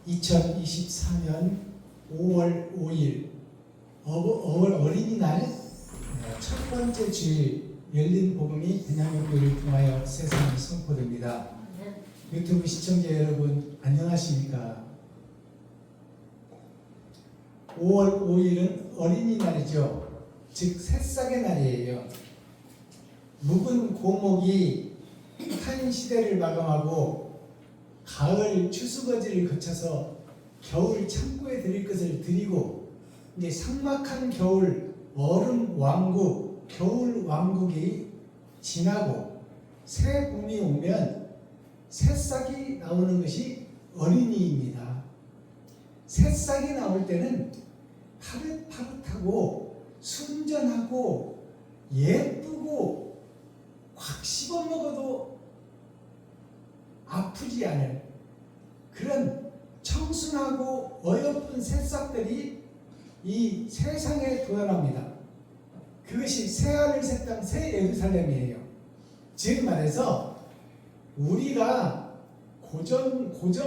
2024년 5월 5일 어린이날 첫 번째 주일 열린 복음이 대한민국을 통하여 세상에 선포됩니다. 유튜브 시청자 여러분 안녕하십니까? 5월 5일은 어린이날이죠. 즉 새싹의 날이에요. 묵은 고목이 한 시대를 마감하고 가을 추수거지를 거쳐서 겨울 창고에 들일 것을 드리고 이제 삭막한 겨울 얼음 왕국 겨울 왕국이 지나고 새 봄이 오면 새싹이 나오는 것이 어린이입니다. 새싹이 나올 때는 파릇파릇하고 순전하고 예쁘고 확 씹어먹어도 아프지 않을 그런 청순하고 어여쁜 새싹들이 이 세상에 도달합니다. 그것이 새하늘 새 땅 새 예루살렘이에요. 즉 말해서 우리가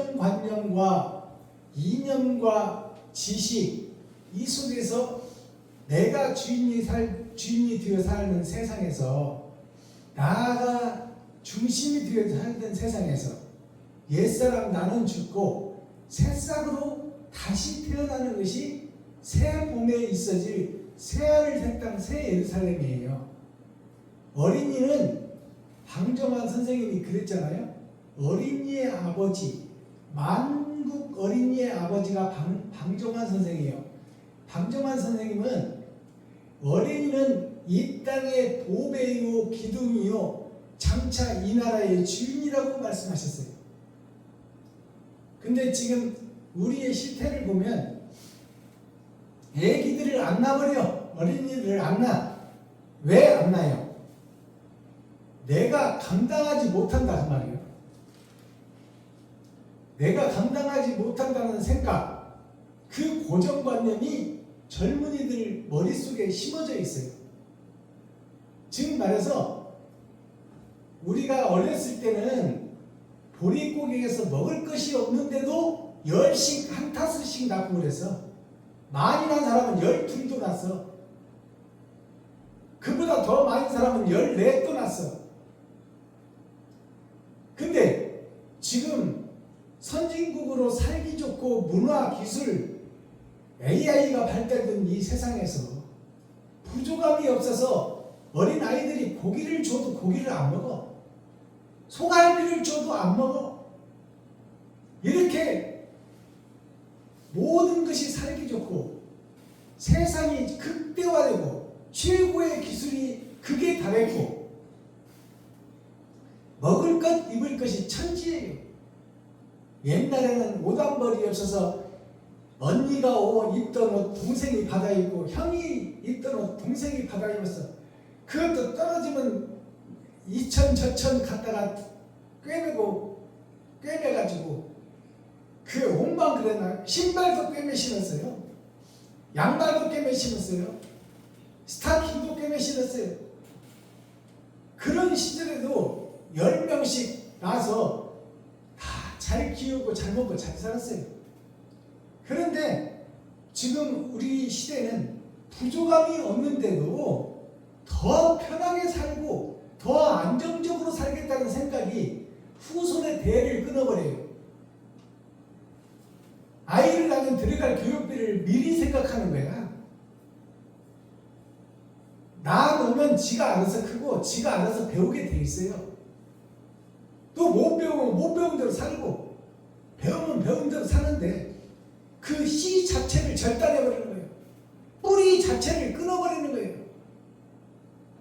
고정관념과 이념과 지식 이 속에서 내가 주인이 되어 사는 세상에서 나가 중심이 되어 살던 세상에서 옛사람 나는 죽고 새싹으로 다시 태어나는 것이 새 봄에 있어질 새하늘 새 땅 새 예루살렘이에요. 어린이는 방정환 선생님이 그랬잖아요. 어린이의 아버지, 만국 어린이의 아버지가 방정환 선생이에요. 방정환 선생님은 어린이는 이 땅의 보배요 기둥이요 장차 이 나라의 주인이라고 말씀하셨어요. 근데 지금 우리의 실태를 보면 애기들을 안 낳아버려. 어린이들을 안 낳아. 왜 안 낳아요? 내가 감당하지 못한다 그 말이에요. 내가 감당하지 못한다는 생각, 그 고정관념이 젊은이들 머릿속에 심어져 있어요. 지금 말해서 우리가 어렸을 때는 보릿고개에서 먹을 것이 없는데도 10씩 한 타스씩 낳고 그랬어. 많이 난 사람은 12도 낳았어. 그보다 더 많은 사람은 14도 낳았어. 근데 지금 선진국으로 살기 좋고 문화, 기술, AI가 발달된 이 세상에서 부족함이 없어서 어린 아이들이 고기를 줘도 고기를 안 먹어. 소갈비를 줘도 안 먹어. 이렇게 모든 것이 살기 좋고 세상이 극대화되고 최고의 기술이 극에 달했고 먹을 것 입을 것이 천지예요. 옛날에는 오단벌이 없어서 언니가 옷 입던 옷 동생이 받아 입고 형이 입던 옷 동생이 받아 입었어. 그것도 떨어지면 이천 저천 갔다가 꿰매가지고 그 온방 그랬나. 신발도 꿰매 신었어요. 양말도 꿰매 신었어요. 스타킹도 꿰매 신었어요. 그런 시절에도 10명씩 나서 다 잘 키우고 잘 먹고 잘 살았어요. 그런데 지금 우리 시대는 부족함이 없는데도 더 편하게 살고 더 안정적으로 살겠다는 생각이 후손의 대를 끊어버려요. 아이를 낳으면 들어갈 교육비를 미리 생각하는 거야. 낳아놓으면 지가 알아서 크고 지가 알아서 배우게 돼 있어요. 또 못 배우면 못 배운 대로 살고 배우면 배운 대로 사는데 그 씨 자체를 절단해버리는 거예요. 뿌리 자체를 끊어버리는 거예요.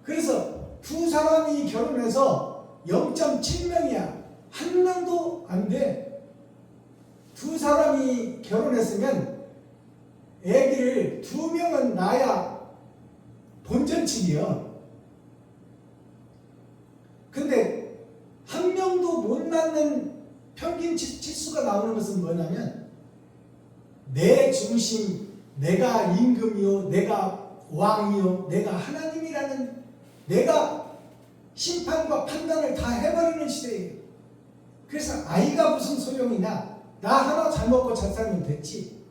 그래서 두 사람이 결혼해서 0.7명이야. 한 명도 안 돼. 두 사람이 결혼했으면 애기를 2명은 낳아야 본전치기요. 근데 한 명도 못 낳는 평균 치수가 나오는 것은 뭐냐면 내 중심, 내가 임금이요, 내가 왕이요, 내가 하나님이라는 내가 심판과 판단을 다 해버리는 시대예요. 그래서 아이가 무슨 소용이냐? 나 하나 잘 먹고 잘 살면 됐지.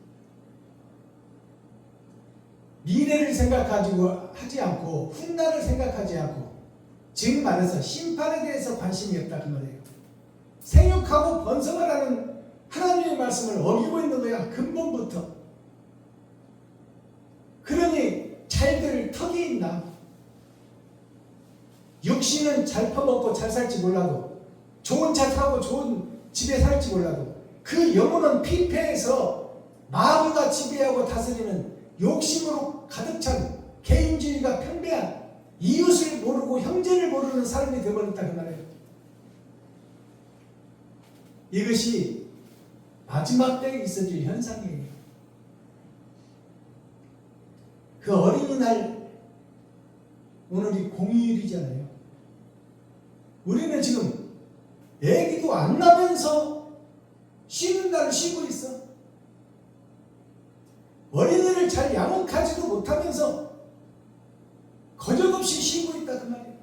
미래를 생각하지 않고 훗날을 생각하지 않고 지금 말해서 심판에 대해서 관심이 없다 그 말이에요. 생육하고 번성을 하는 하나님의 말씀을 어기고 있는 거야. 근본부터. 그러니 잘들 턱이 있나? 육신은 잘 퍼먹고 잘 살지 몰라도 좋은 차 타고 좋은 집에 살지 몰라도 그 영혼은 피폐해서 마귀가 지배하고 다스리는 욕심으로 가득 찬 개인주의가 평배한 이웃을 모르고 형제를 모르는 사람이 되어버렸다 그 말이에요. 이것이 마지막 때에 있어질 현상이에요. 그 어린이날 오늘이 공휴일이잖아요. 우리는 지금 애기도 안 나면서 쉬는 날을 쉬고 있어. 어린이를 잘 양육하지도 못하면서 거적없이 쉬고 있다 그 말이에요.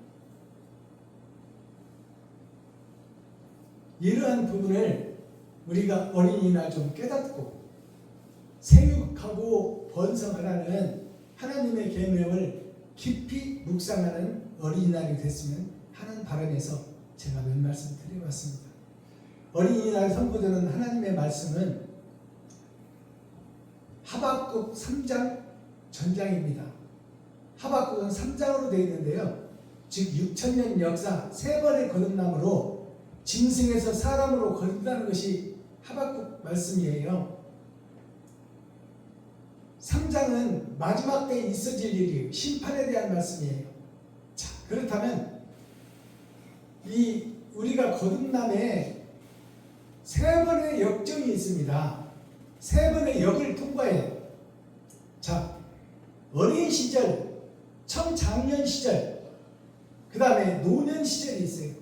이러한 부분을 우리가 어린이날 좀 깨닫고 생육하고 번성하라는 하나님의 계명을 깊이 묵상하는 어린이날이 됐으면 하는 바람에서 제가 몇 말씀 드려봤습니다. 어린이날 선포되는 하나님의 말씀은 하박국 3장 전장입니다. 하박국은 3장으로 되어 있는데요. 즉 6천년 역사 3번의 거듭남으로 짐승에서 사람으로 거듭나는 것이 하박국 말씀이에요. 3장은 마지막 때에 있어질 일이에요. 심판에 대한 말씀이에요. 자, 그렇다면 우리가 거듭남에 3번의 역정이 있습니다. 3번의 역을 통과해요. 자, 어린 시절, 청장년 시절, 그 다음에 노년 시절이 있어요.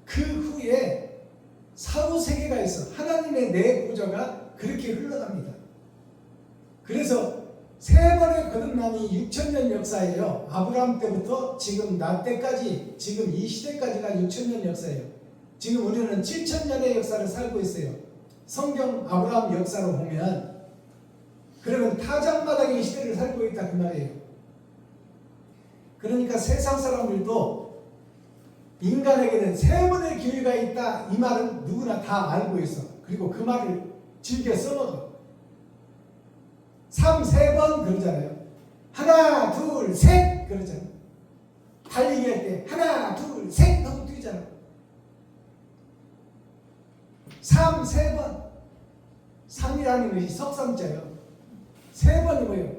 그 후에 사후세계가 있어. 하나님의 내구조가 그렇게 흘러갑니다. 그래서 3번의 거듭남이 6천년 역사예요. 아브라함 때부터 지금 나 때까지, 지금 이 시대까지가 6천년 역사예요. 지금 우리는 7천년의 역사를 살고 있어요. 성경 아브라함 역사로 보면 그러면 타작마당의 시대를 살고 있다 그 말이에요. 그러니까 세상 사람들도 인간에게는 3번의 기회가 있다 이 말은 누구나 다 알고 있어. 그리고 그 말을 즐겨 써먹어. 3번 그러잖아요. 하나 둘 셋 그러잖아요. 달리기 할 때 하나 둘 셋 하고 뛰잖아. 3번 3이라는 것이 석삼자예요. 3번이 뭐예요?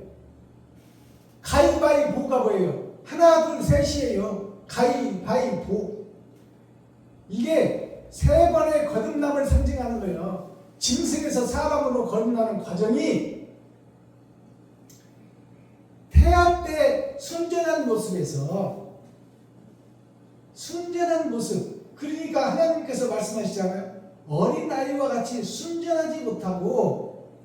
가위바위보가 뭐예요? 하나 둘 셋이에요. 가위바위보. 이게 3번의 거듭남을 상징하는 거예요. 짐승에서 사람으로 거듭나는 과정이 태아 때 순전한 모습에서 순전한 모습, 그러니까 하나님께서 말씀하시잖아요. 어린아이와 같이 순전하지 못하고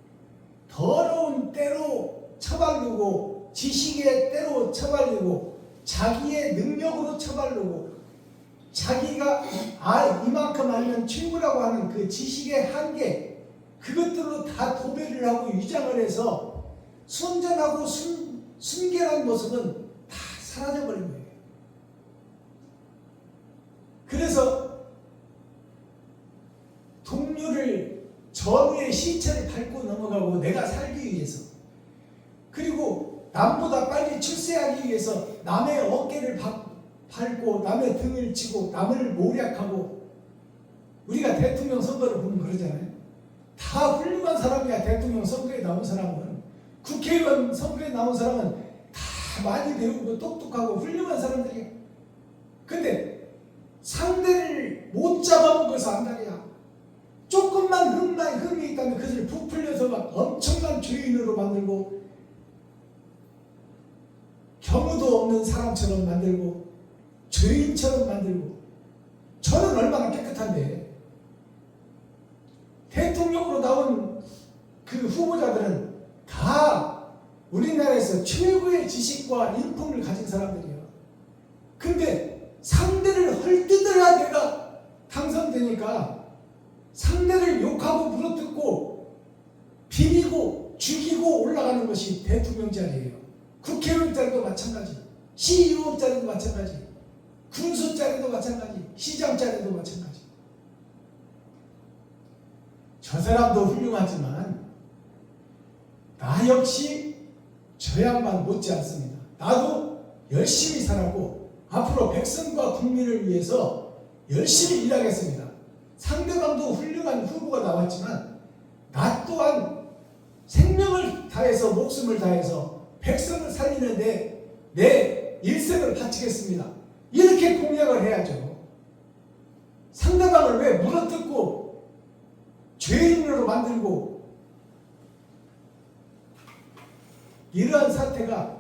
더러운 때로 처발르고 지식의 때로 처발르고 자기의 능력으로 처발르고 자기가 이만큼 알면 최고라고 하는 그 지식의 한계, 그것들로 다 도배를 하고 위장을 해서 순전하고 순결한 모습은 다 사라져버린 거예요. 그래서 동료를 전우의 시체를 밟고 넘어가고 내가 살기 위해서, 그리고 남보다 빨리 출세하기 위해서 남의 어깨를 밟고 남의 등을 치고 남을 모략하고, 우리가 대통령 선거를 보면 그러잖아요. 다 훌륭한 사람이야. 대통령 선거에 나온 사람은, 국회의원 선거에 나온 사람은 다 많이 배우고 똑똑하고 훌륭한 사람들이야. 근데 상대를 못 잡아먹어서 안달이야. 조금만 흠이 있다면 그것을 부풀려서 막 엄청난 죄인으로 만들고 경우도 없는 사람처럼 만들고 죄인처럼 만들고. 저는 얼마나 깨끗한데. 대통령으로 나온 그 후보자들은 다 우리나라에서 최고의 지식과 인품을 가진 사람들이에요. 근데 상대를 헐뜯어야 내가 당선되니까 상대를 욕하고 물어뜯고 비비고 죽이고 올라가는 것이 대통령 자리예요. 국회의원 자리도 마찬가지, 시의원 자리도 마찬가지, 군수 자리도 마찬가지, 시장 자리도 마찬가지. 저 사람도 훌륭하지만 나 역시 저 양반 못지 않습니다. 나도 열심히 살았고 앞으로 백성과 국민을 위해서 열심히 일하겠습니다. 상대방도 훌륭한 후보가 나왔지만 나 또한 생명을 다해서 목숨을 다해서 백성을 살리는데 내 일생을 바치겠습니다. 이렇게 공약을 해야죠. 상대방을 왜 물어뜯고 죄인으로 만들고, 이러한 사태가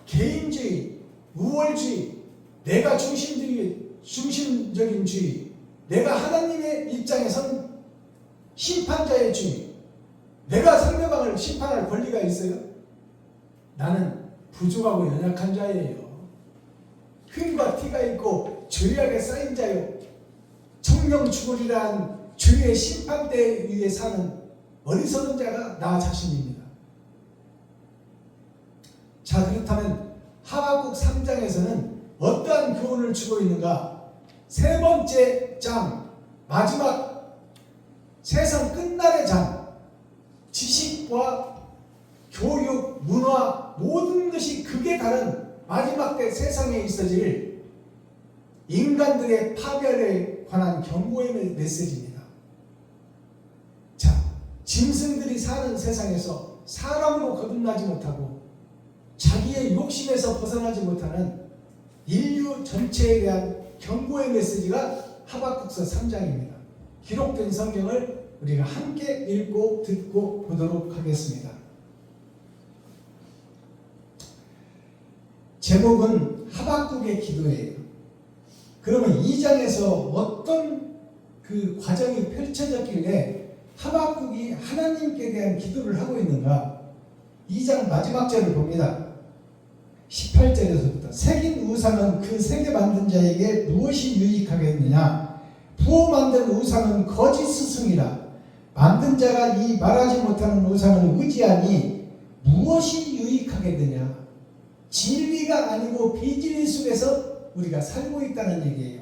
개인주의, 우월주의, 내가 중심적인 주의, 내가 하나님의 입장에 선 심판자의 주의, 내가 상대방을 심판할 권리가 있어요? 나는 부족하고 연약한 자예요. 흠과 티가 있고 죄악에 쌓인 자요. 청명추골이란 죄의 심판대 위에 사는 어리석은 자가 나 자신입니다. 자, 그렇다면 하박국 3장에서는 어떠한 교훈을 주고 있는가? 세 번째 장, 마지막 세상 끝날의 장, 지식과 교육, 문화, 모든 것이 극에 다른 마지막 때 세상에 있어질 인간들의 파멸에 관한 경고의 메시지입니다. 자, 짐승들이 사는 세상에서 사람으로 거듭나지 못하고 자기의 욕심에서 벗어나지 못하는 인류 전체에 대한 경고의 메시지가 하박국서 3장입니다. 기록된 성경을 우리가 함께 읽고 듣고 보도록 하겠습니다. 제목은 하박국의 기도예요. 그러면 2장에서 어떤 그 과정이 펼쳐졌길래 하박국이 하나님께 대한 기도를 하고 있는가? 2장 마지막 절을 봅니다. 18절에서부터 새긴 우상은 그 새겨 만든 자에게 무엇이 유익하겠느냐? 부어 만든 우상은 거짓 스승이라. 만든 자가 이 말하지 못하는 우상을 의지하니 무엇이 유익하겠느냐? 진리가 아니고 비진리 속에서 우리가 살고 있다는 얘기예요.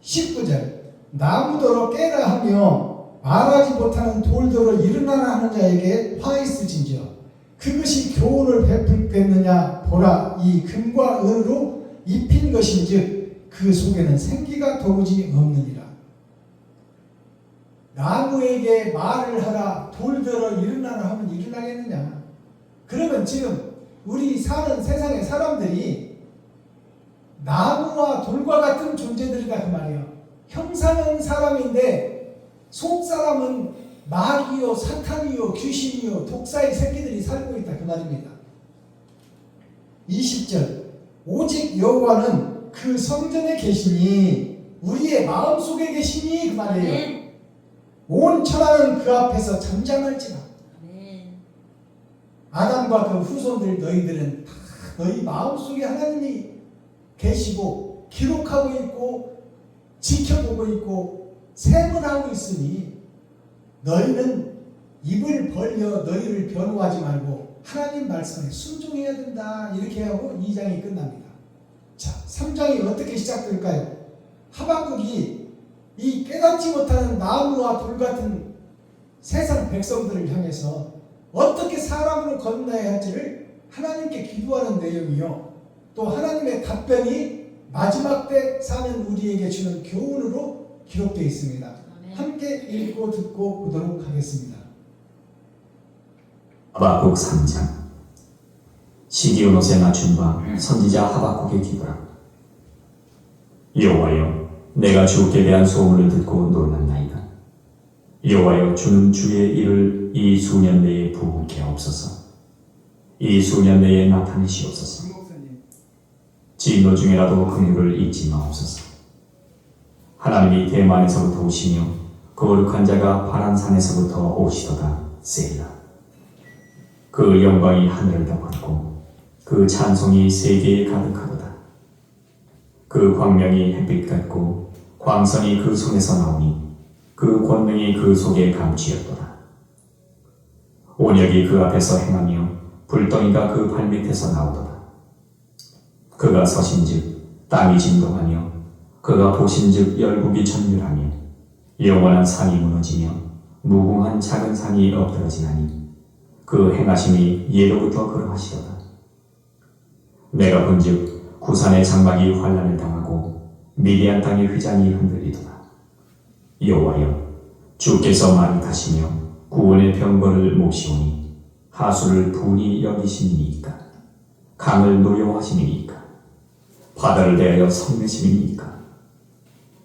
19절 나무더러 깨라 하며 말하지 못하는 돌더러 일어나라 하는 자에게 화 있으신지어 그것이 교훈을 베풀겠느냐? 보라, 이 금과 은으로 입힌 것인즉 그 속에는 생기가 도무지 없느니라. 나무에게 말을 하라, 돌더러 일어나라 하면 일어나겠느냐? 그러면 지금 우리 사는 세상의 사람들이 나무와 돌과 같은 존재들이다 그 말이에요. 형상은 사람인데 속 사람은 마귀요, 사탄이요, 귀신이요, 독사의 새끼들이 살고 있다 그 말입니다. 20절 오직 여호와는 그 성전에 계시니 우리의 마음속에 계시니 그 말이에요. 온 천하는 그 앞에서 잠잠할지라. 아담과 그 후손들 너희들은 다 너희 마음속에 하나님이 계시고 기록하고 있고 지켜보고 있고 세문하고 있으니 너희는 입을 벌려 너희를 변호하지 말고 하나님 말씀에 순종해야 된다. 이렇게 하고 2장이 끝납니다. 자, 3장이 어떻게 시작될까요? 하박국이 이 깨닫지 못하는 나무와 돌 같은 세상 백성들을 향해서 어떻게 사람으로 거듭나야 할지를 하나님께 기도하는 내용이요. 또 하나님의 답변이 마지막 때 사는 우리에게 주는 교훈으로 기록되어 있습니다. 아멘. 함께 읽고 듣고 보도록 하겠습니다. 하박국 3장 시기온 옷에 맞춘 바 선지자 하박국의 기도라. 여호와여, 내가 주께 대한 소문을 듣고 놀랐나이다. 여호와여, 주는 주의 일을 이 수년 내에 부게 없어서 이 수년 내에 나타내시옵소서. 진노 중에라도 긍휼을 잊지 마옵소서. 하나님이 대만에서부터 오시며 거룩한 자가 파란 산에서부터 오시도다. 세일라. 그 영광이 하늘을 덮었고 그 찬송이 세계에 가득하도다. 그 광명이 햇빛 같고 광선이 그 손에서 나오니 그 권능이 그 속에 감추었도다. 온역이 그 앞에서 행하며 불덩이가 그 발밑에서 나오도다. 그가 서신즉 땅이 진동하며 그가 보신즉 열국이 전멸하며 영원한 산이 무너지며 무궁한 작은 산이 엎드러지나니 그 행하심이 예로부터 그러하시도다. 내가 본즉 구산의 장막이 환란을 당하고 미디안 땅의 휘장이 흔들리도다. 여호와여, 주께서 말하시며 구원의 병거를 몹시오니 하수를 분이 여기심이니까 강을 노여워하심이니까 바다를 대하여 성내심이니까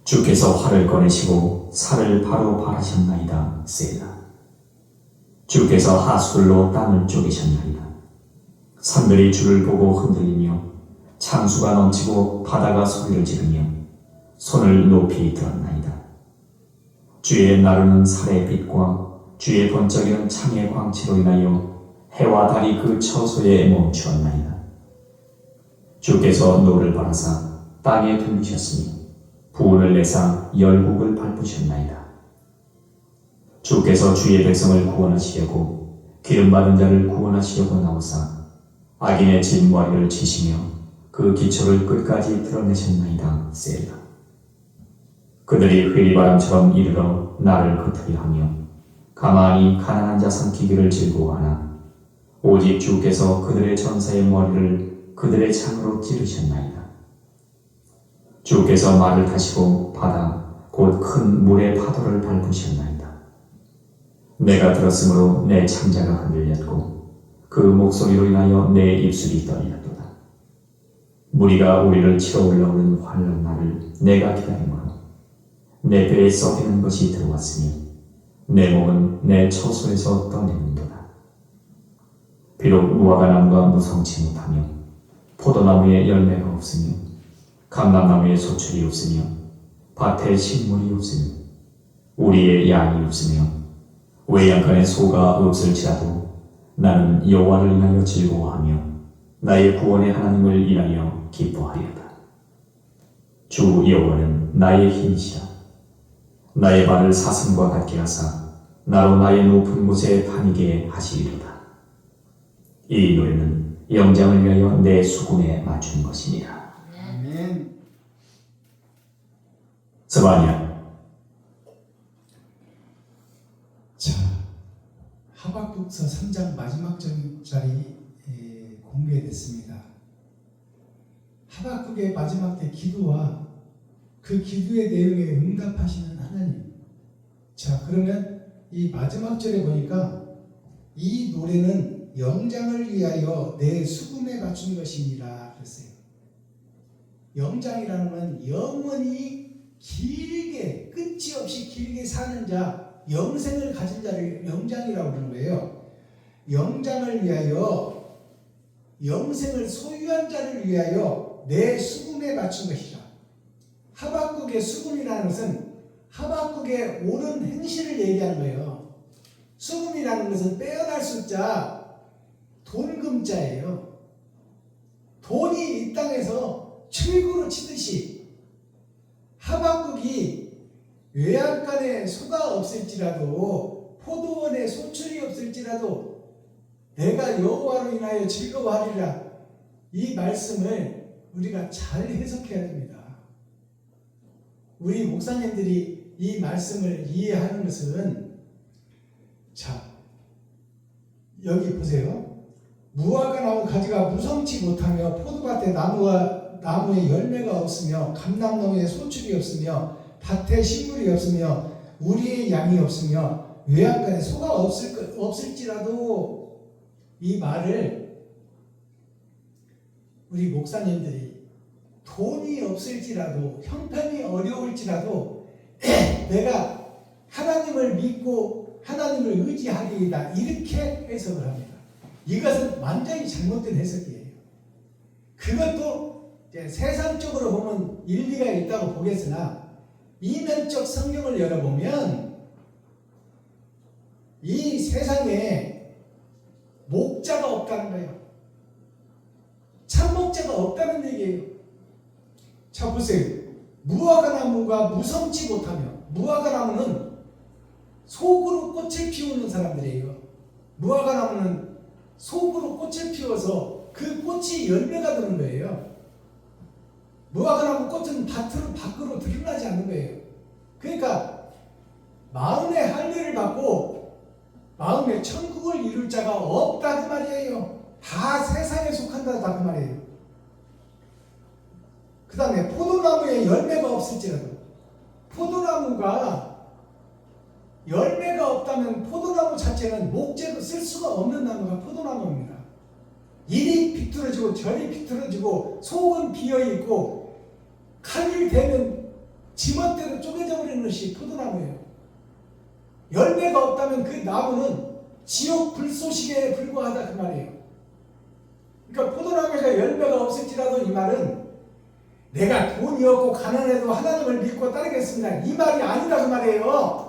주께서 활을 꺼내시고 살을 바로 발하셨나이다. 셀라. 주께서 하수들로 땅을 쪼개셨나이다. 산들이 주를 보고 흔들리며 창수가 넘치고 바다가 소리를 지르며 손을 높이 들었나이다. 주의 나르는 살의 빛과 주의 번쩍이는 창의 광채로 인하여 해와 달이 그 처소에 멈추었나이다. 주께서 노를 바라사 땅에 들리셨으며 부운을 내사 열국을 밟으셨나이다. 주께서 주의 백성을 구원하시려고 기름받은 자를 구원하시려고 나오사 악인의 진머리를 치시며 그 기초를 끝까지 드러내셨나이다. 셀라. 그들이 회리바람처럼 이르러 나를 흩으려 가만히 가난한 자 삼키기를 즐거워하나 오직 주께서 그들의 전사의 머리를 그들의 창으로 찌르셨나이다. 주께서 말을 타시고 바다 곧 큰 물의 파도를 밟으셨나이다. 내가 들었으므로 내 창자가 흔들렸고 그 목소리로 인하여 내 입술이 떨렸도다. 무리가 우리를 치러 올라오는 환란 날을 내가 기다림으로 내 배에 썩이는 것이 들어왔으니 내 몸은 내 처소에서 떠내는도다. 비록 무화과 나무가 무성치 못하며 포도나무에 열매가 없으며 감람나무에 소출이 없으며 밭에 식물이 없으며 우리의 양이 없으며 외양간에 소가 없을지라도 나는 여호와를 인하여 즐거워하며 나의 구원의 하나님을 인하여 기뻐하리로다. 주 여호와는 나의 힘이시라. 나의 발을 사슴과 같게 하사 나로 나의 높은 곳에 다니게 하시리로다. 이 노래는 영장을 위하여 내 수금에 맞춘 것이니라. 아멘. 스바냐. 자, 하박국서 3장 마지막 절이 공개됐습니다. 하박국의 마지막 때 기도와 그 기도의 내용에 응답하시는 하나님. 자, 그러면 이 마지막 절에 보니까 이 노래는 영장을 위하여 내 수금에 맞춘 것이니라 그랬어요. 영장이라는 건 영원히 길게 끝이 없이 길게 사는 자, 영생을 가진 자를 영장이라고 그러는 거예요. 영장을 위하여 영생을 소유한 자를 위하여 내 수금에 맞춘 것이라. 하박국의 수금이라는 것은 하박국의 옳은 행실을 얘기하는 거예요. 수금이라는 것은 빼어날 숫자, 돈금자예요. 돈이 이 땅에서 출구로 치듯이 하박국이 외양간에 소가 없을지라도 포도원에 소출이 없을지라도 내가 여호와로 인하여 즐거워하리라. 이 말씀을 우리가 잘 해석해야 됩니다. 우리 목사님들이 이 말씀을 이해하는 것은, 자, 여기 보세요. 무화과 나무 가지가 무성치 못하며 포도밭에 나무에 열매가 없으며 감람나무에 소출이 없으며 밭에 식물이 없으며 우리의 양이 없으며 외양간에 소가 없을지라도, 이 말을 우리 목사님들이 돈이 없을지라도 형편이 어려울지라도 내가 하나님을 믿고 하나님을 의지하리이다, 이렇게 해석을 합니다. 이것은 완전히 잘못된 해석이에요. 그것도 이제 세상적으로 보면 일리가 있다고 보겠으나 이면적 성경을 열어보면 이 세상에 목자가 없다는 거예요. 참목자가 없다는 얘기예요. 자, 보세요. 무화과 나무가 무성치 못하며, 무화과 나무는 속으로 꽃을 피우는 사람들이에요. 무화과나무는 속으로 꽃을 피워서 그 꽃이 열매가 되는 거예요. 무화과나무 꽃은 밖으로 드러나지 않는 거예요. 그러니까 마음의 할례를 받고 마음의 천국을 이룰 자가 없다 그 말이에요. 다 세상에 속한다 그 말이에요. 그 다음에 포도나무에 열매가 없을지라도, 포도나무가 열매가 없다면 포도나무 자체는 목재로 쓸 수가 없는 나무가 포도나무입니다. 이리 비뚤어지고 저리 비뚤어지고 속은 비어있고 칼을 대면 지멋대로 쪼개져 버리는 것이 포도나무예요. 열매가 없다면 그 나무는 지옥 불쏘시개에 불과하다 그 말이에요. 그러니까 포도나무가 열매가 없을지라도 이 말은 내가 돈이 없고 가난해도 하나님을 믿고 따르겠습니다, 이 말이 아니다 그 말이에요.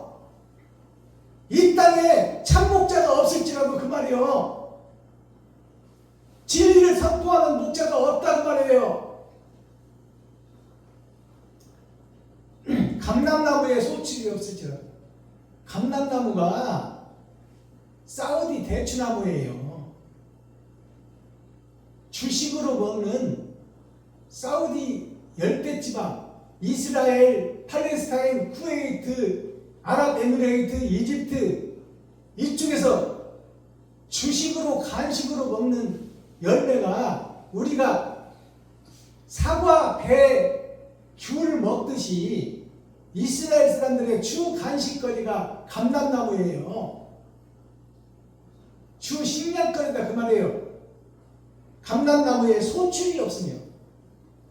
이 땅에 참목자가 없을지라도 그 말이에요. 진리를 선포하는 목자가 없다 그 말이에요. 감람나무에 소출이 없을지라도, 감람나무가 사우디 대추나무예요. 주식으로 먹는 사우디 열대지방, 이스라엘, 팔레스타인, 쿠웨이트, 아랍에미레이트, 이집트 이쪽에서 주식으로 간식으로 먹는 열매가 우리가 사과, 배, 귤 먹듯이 이스라엘 사람들의 주 간식거리가 감람나무예요. 주 식량거리다 그 말이에요. 감람나무에 소출이 없으며,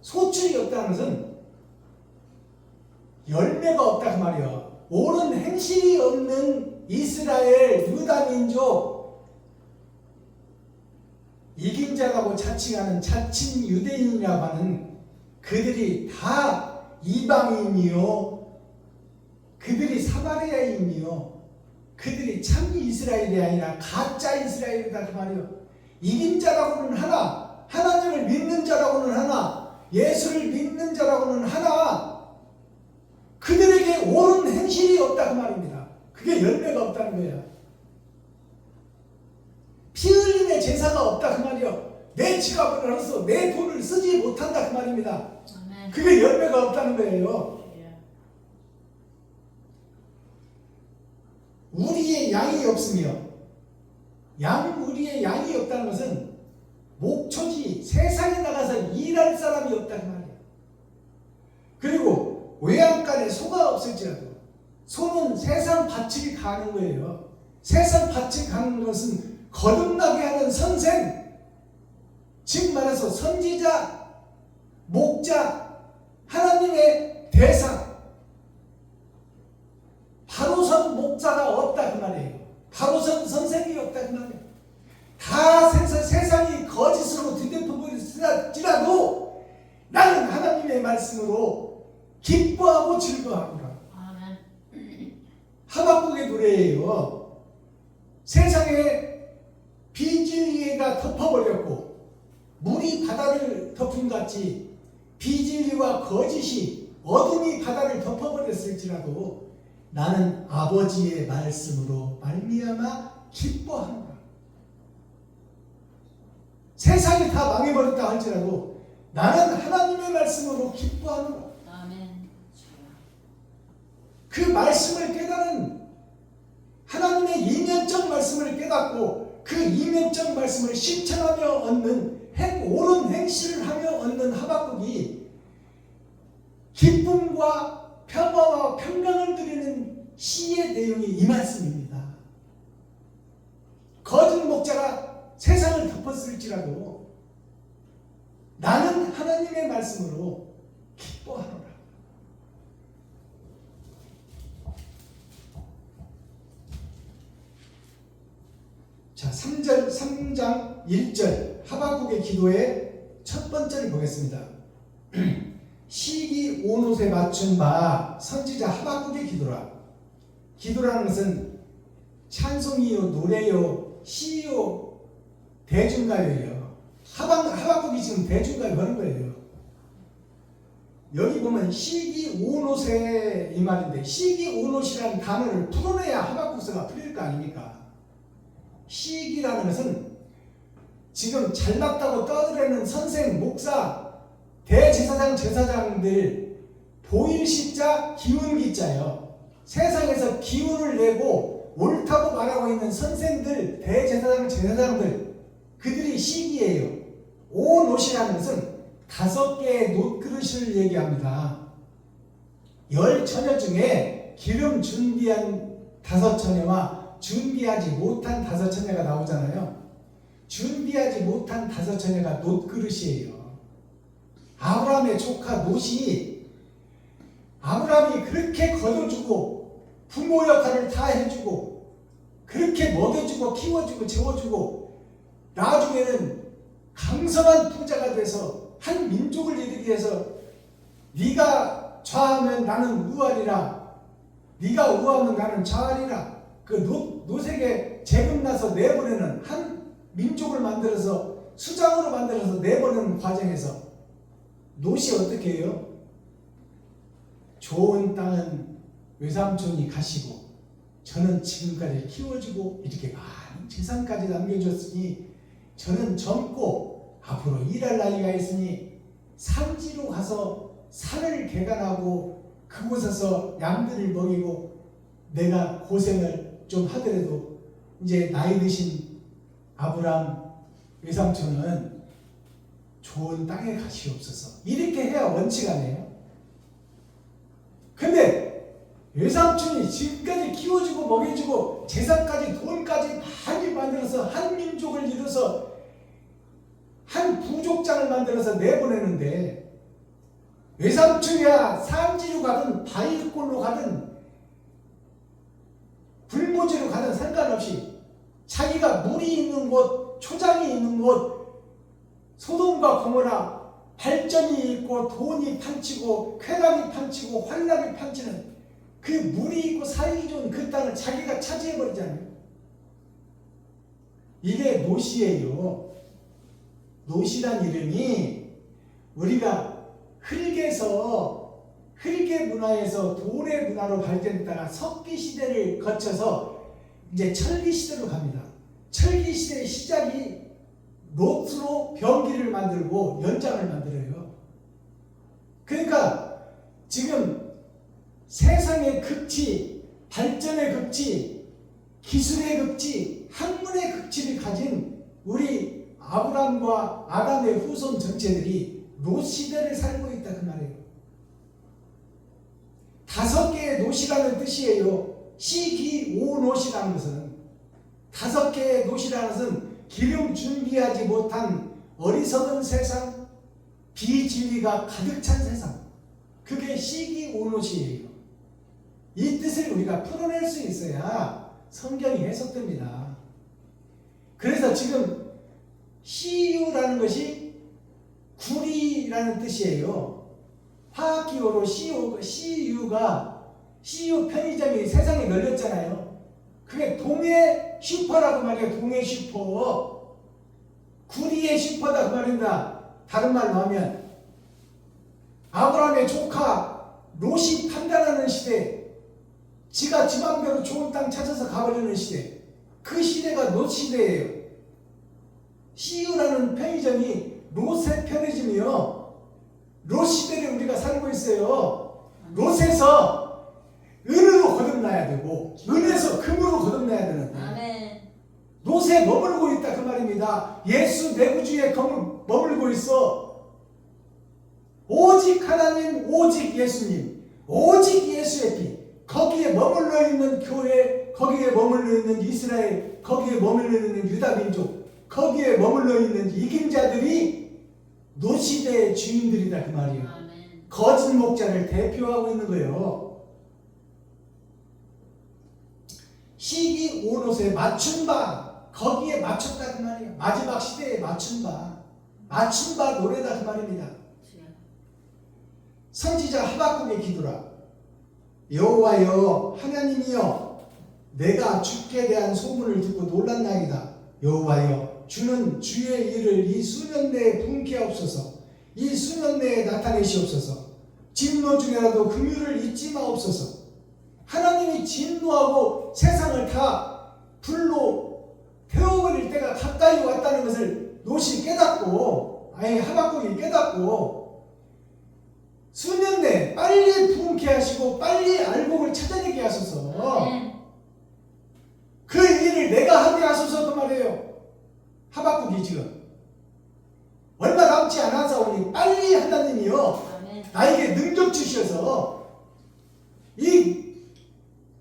소출이 없다는 것은 열매가 없다 그 말이에요. 옳은 행실이 없는 이스라엘 유다민족, 이긴 자라고 자칭하는 자칭 유대인이라고 하는 그들이 다 이방인이요, 그들이 사마리아인이요, 그들이 참 이스라엘이 아니라 가짜 이스라엘이다 그 말이에요. 이긴 자라고는 하나, 하나님을 믿는 자라고는 하나, 예수를 믿는 자라고는 하나, 그들에게 옳은 행실이 없다 그 말입니다. 그게 열매가 없다는 거예요. 피 흘림의 제사가 없다 그 말이요. 내 지갑을 알아서 내 돈을 쓰지 못한다 그 말입니다. 그게 열매가 없다는 거예요. 우리의 양이 없으며, 우리의 양이 없다는 것은 목초지, 세상에 나가서 일할 사람이 없다 그 말이에요. 그리고 외양간에 소가 없을지라도, 소는 세상 밭을 가는 거예요. 세상 밭을 가는 것은 거듭나게 하는 선생, 즉 말해서 선지자, 목자, 하나님의 대상, 바로선 목자가 없다 그 말이에요. 바로선 선생이 없다 그 말이에요. 다 세상이 거짓으로 뒤덮어버릴지라도 나는 하나님의 말씀으로 기뻐하고 즐거워합니다. 하박국의 노래예요. 세상에 비진리가 덮어버렸고 물이 바다를 덮은 같이 비진리와 거짓이, 어둠이 바다를 덮어버렸을지라도 나는 아버지의 말씀으로 말미암아 기뻐한다. 세상이 다 망해버렸다 할지라도 나는 하나님의 말씀으로 기뻐하노라. 그 말씀을 깨달은, 하나님의 이면적 말씀을 깨닫고 그 이면적 말씀을 실천하며 얻는 옳은 행실을 하며 얻는 하박국이 기쁨과 평화와 평강을 드리는 시의 내용이 이 말씀입니다. 거짓 목자가 세상을 덮었을지라도 나는 하나님의 말씀으로 기뻐하노라. 자, 3장 1절 하박국의 기도의 첫 번째를 보겠습니다. 시기 온옷에 맞춘 바 선지자 하박국의 기도라. 기도라는 것은 찬송이요, 노래요, 시요, 대중가요예요. 하박국이 지금 대중가요 하는 거예요. 여기 보면 시기오노세 이 말인데, 시기오노시라는 단어를 풀어내야 하박국서가 풀릴 거 아닙니까? 시기라는 것은 지금 잘났다고 떠들어내는 선생, 목사, 대제사장, 제사장들 보일 시자, 기운 기자예요. 세상에서 기운을 내고 옳다고 말하고 있는 선생들, 대제사장, 제사장들, 그들이 시기예요. 오노시라는 것은 5개의 놋그릇을 얘기합니다. 10처녀 중에 기름 준비한 5처녀와 준비하지 못한 5처녀가 나오잖아요. 준비하지 못한 5처녀가 놋그릇이에요. 아브라함의 조카 놋이 아브라함이 그렇게 거둬주고 부모 역할을 다 해주고 그렇게 먹여주고 키워주고 재워주고 나중에는 강성한 부자가 돼서 한 민족을 이루기 위해서 네가 좌하면 나는 우하리라, 네가 우하면 나는 좌하리라, 그 놋에게 재금나서 내보내는 한 민족을 만들어서 수장으로 만들어서 내보내는 과정에서 놋이 어떻게 해요? 좋은 땅은 외삼촌이 가시고 저는 지금까지 키워주고 이렇게 많은 재산까지 남겨줬으니 저는 젊고 앞으로 일할 나이가 있으니 산지로 가서 산을 개간하고 그곳에서 양들을 먹이고 내가 고생을 좀 하더라도 이제 나이 드신 아브라함 외삼촌은 좋은 땅에 가시옵소서, 이렇게 해야 원칙 아니에요? 근데 외삼촌이 지금까지 키워주고 먹여주고 재산까지 돈까지 많이 만들어서 한 민족을 이뤄서 한 부족장을 만들어서 내보내는데 외삼촌이야 산지로 가든 바위골로 가든 불모지로 가든 상관없이 자기가 물이 있는 곳, 초장이 있는 곳, 소돔과 고모라 발전이 있고 돈이 판치고 쾌락이 판치고 환락이 판치는 그 물이 있고 살기 좋은 그 땅을 자기가 차지해버리잖아요. 이게 놋이에요. 놋이란 이름이 우리가 흙의 문화에서 돌의 문화로 발전했다가 석기 시대를 거쳐서 이제 철기 시대로 갑니다. 철기 시대의 시작이 놋으로 병기를 만들고 연장을 만들어요. 그러니까 지금 세상의 극치, 발전의 극치, 기술의 극치, 학문의 극치를 가진 우리 아브람과 아담의 후손 전체들이 놋 시대를 살고 있다 그 말이에요. 5개의 놋이라는 뜻이에요. 시기오놋이라는 것은 5개의 놋이라는 것은 기름 준비하지 못한 어리석은 세상, 비진리가 가득 찬 세상, 그게 시기오롯이에요. 이 뜻을 우리가 풀어낼 수 있어야 성경이 해석됩니다. 그래서 지금 CU라는 것이 구리라는 뜻이에요. 화학기호로 CU가 CU 편의점이 세상에 널렸잖아요. 그게 동해 슈퍼라고 말해요. 동해 슈퍼. 구리의 슈퍼다 그 말입니다. 다른 말로 하면 아브라함의 조카 롯이 판단하는 시대, 지가 지맘대로 좋은 땅 찾아서 가버리는 시대, 그 시대가 롯 시대예요. CU라는 편의점이 롯의 편의점이요. 롯 시대를 우리가 살고 있어요. 롯에서 은으로 거듭나야 되고 은에서 금으로 거듭나야 되는데 롯에 머물고 있다 그 말입니다. 예수 내구주에 머물고 있어. 오직 하나님, 오직 예수님, 오직 예수의 피, 거기에 머물러 있는 교회, 거기에 머물러 있는 이스라엘, 거기에 머물러 있는 유다민족, 거기에 머물러 있는 이긴 자들이 노시대의 주인들이다 그 말이에요. 아멘. 거짓 목자를 대표하고 있는 거예요. 시기 오롯에 맞춘 바, 거기에 맞췄다 그 말이에요. 마지막 시대에 맞춘 바 노래다 그 말입니다. 선지자 하박국의 기도라. 여호와여 하나님이여, 내가 주께 대한 소문을 듣고 놀랐나이다. 여호와여, 주는 주의 일을 이 수년 내에 분케하옵소서. 이 수년 내에 나타내시옵소서. 진노 중에라도 긍휼을 잊지 마옵소서. 하나님이 진노하고 세상을 다 불로 태워버릴 때가 가까이 왔다는 것을 노시 깨닫고, 아니 하박국이 깨닫고 수년 내에 빨리 부흥케 하시고 빨리 알곡을 찾아내게 하소서. 그 일을 내가 하게 하소서 그 말이에요. 하박국이 지금 얼마 남지 않아서오니 빨리 하나님이요 나에게 능력 주셔서 이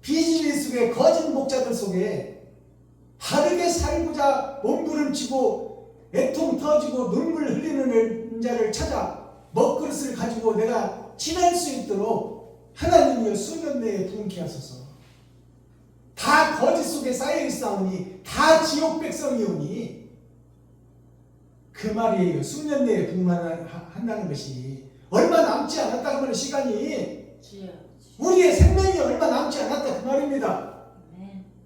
비즈니스의 거짓 목자들 속에 바르게 살고자 몸부림치고 애통 터지고 눈물 흘리는 자를 찾아 먹그릇을 가지고 내가 지낼 수 있도록 하나님이여 수년 내에 부흥케 하소서. 다 거짓 속에 쌓여 있사오니 다 지옥 백성이오니 그 말이에요. 수년 내에 부흥한다는 것이 얼마 남지 않았다고 하는 시간이 우리의 생명이 얼마 남지 않았다 그 말입니다.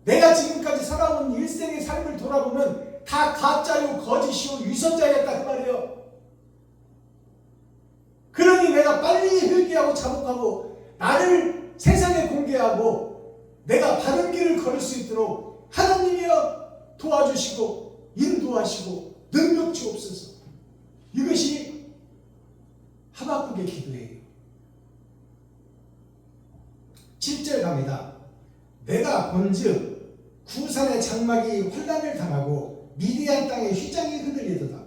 내가 지금까지 살아온 일생의 삶을 돌아보면 다 가짜요 거짓이요 유선자였다 그 말이에요. 그러니 내가 빨리 회개하고 자복하고 나를 세상에 공개하고 내가 바른 길을 걸을 수 있도록 하나님이여 도와주시고 인도하시고 능력 주옵소서. 이것이 하박국의 기도예요. 7절 갑니다. 내가 본즉 구산의 장막이 환난을 당하고 미디안 땅의 휘장이 흔들리도다.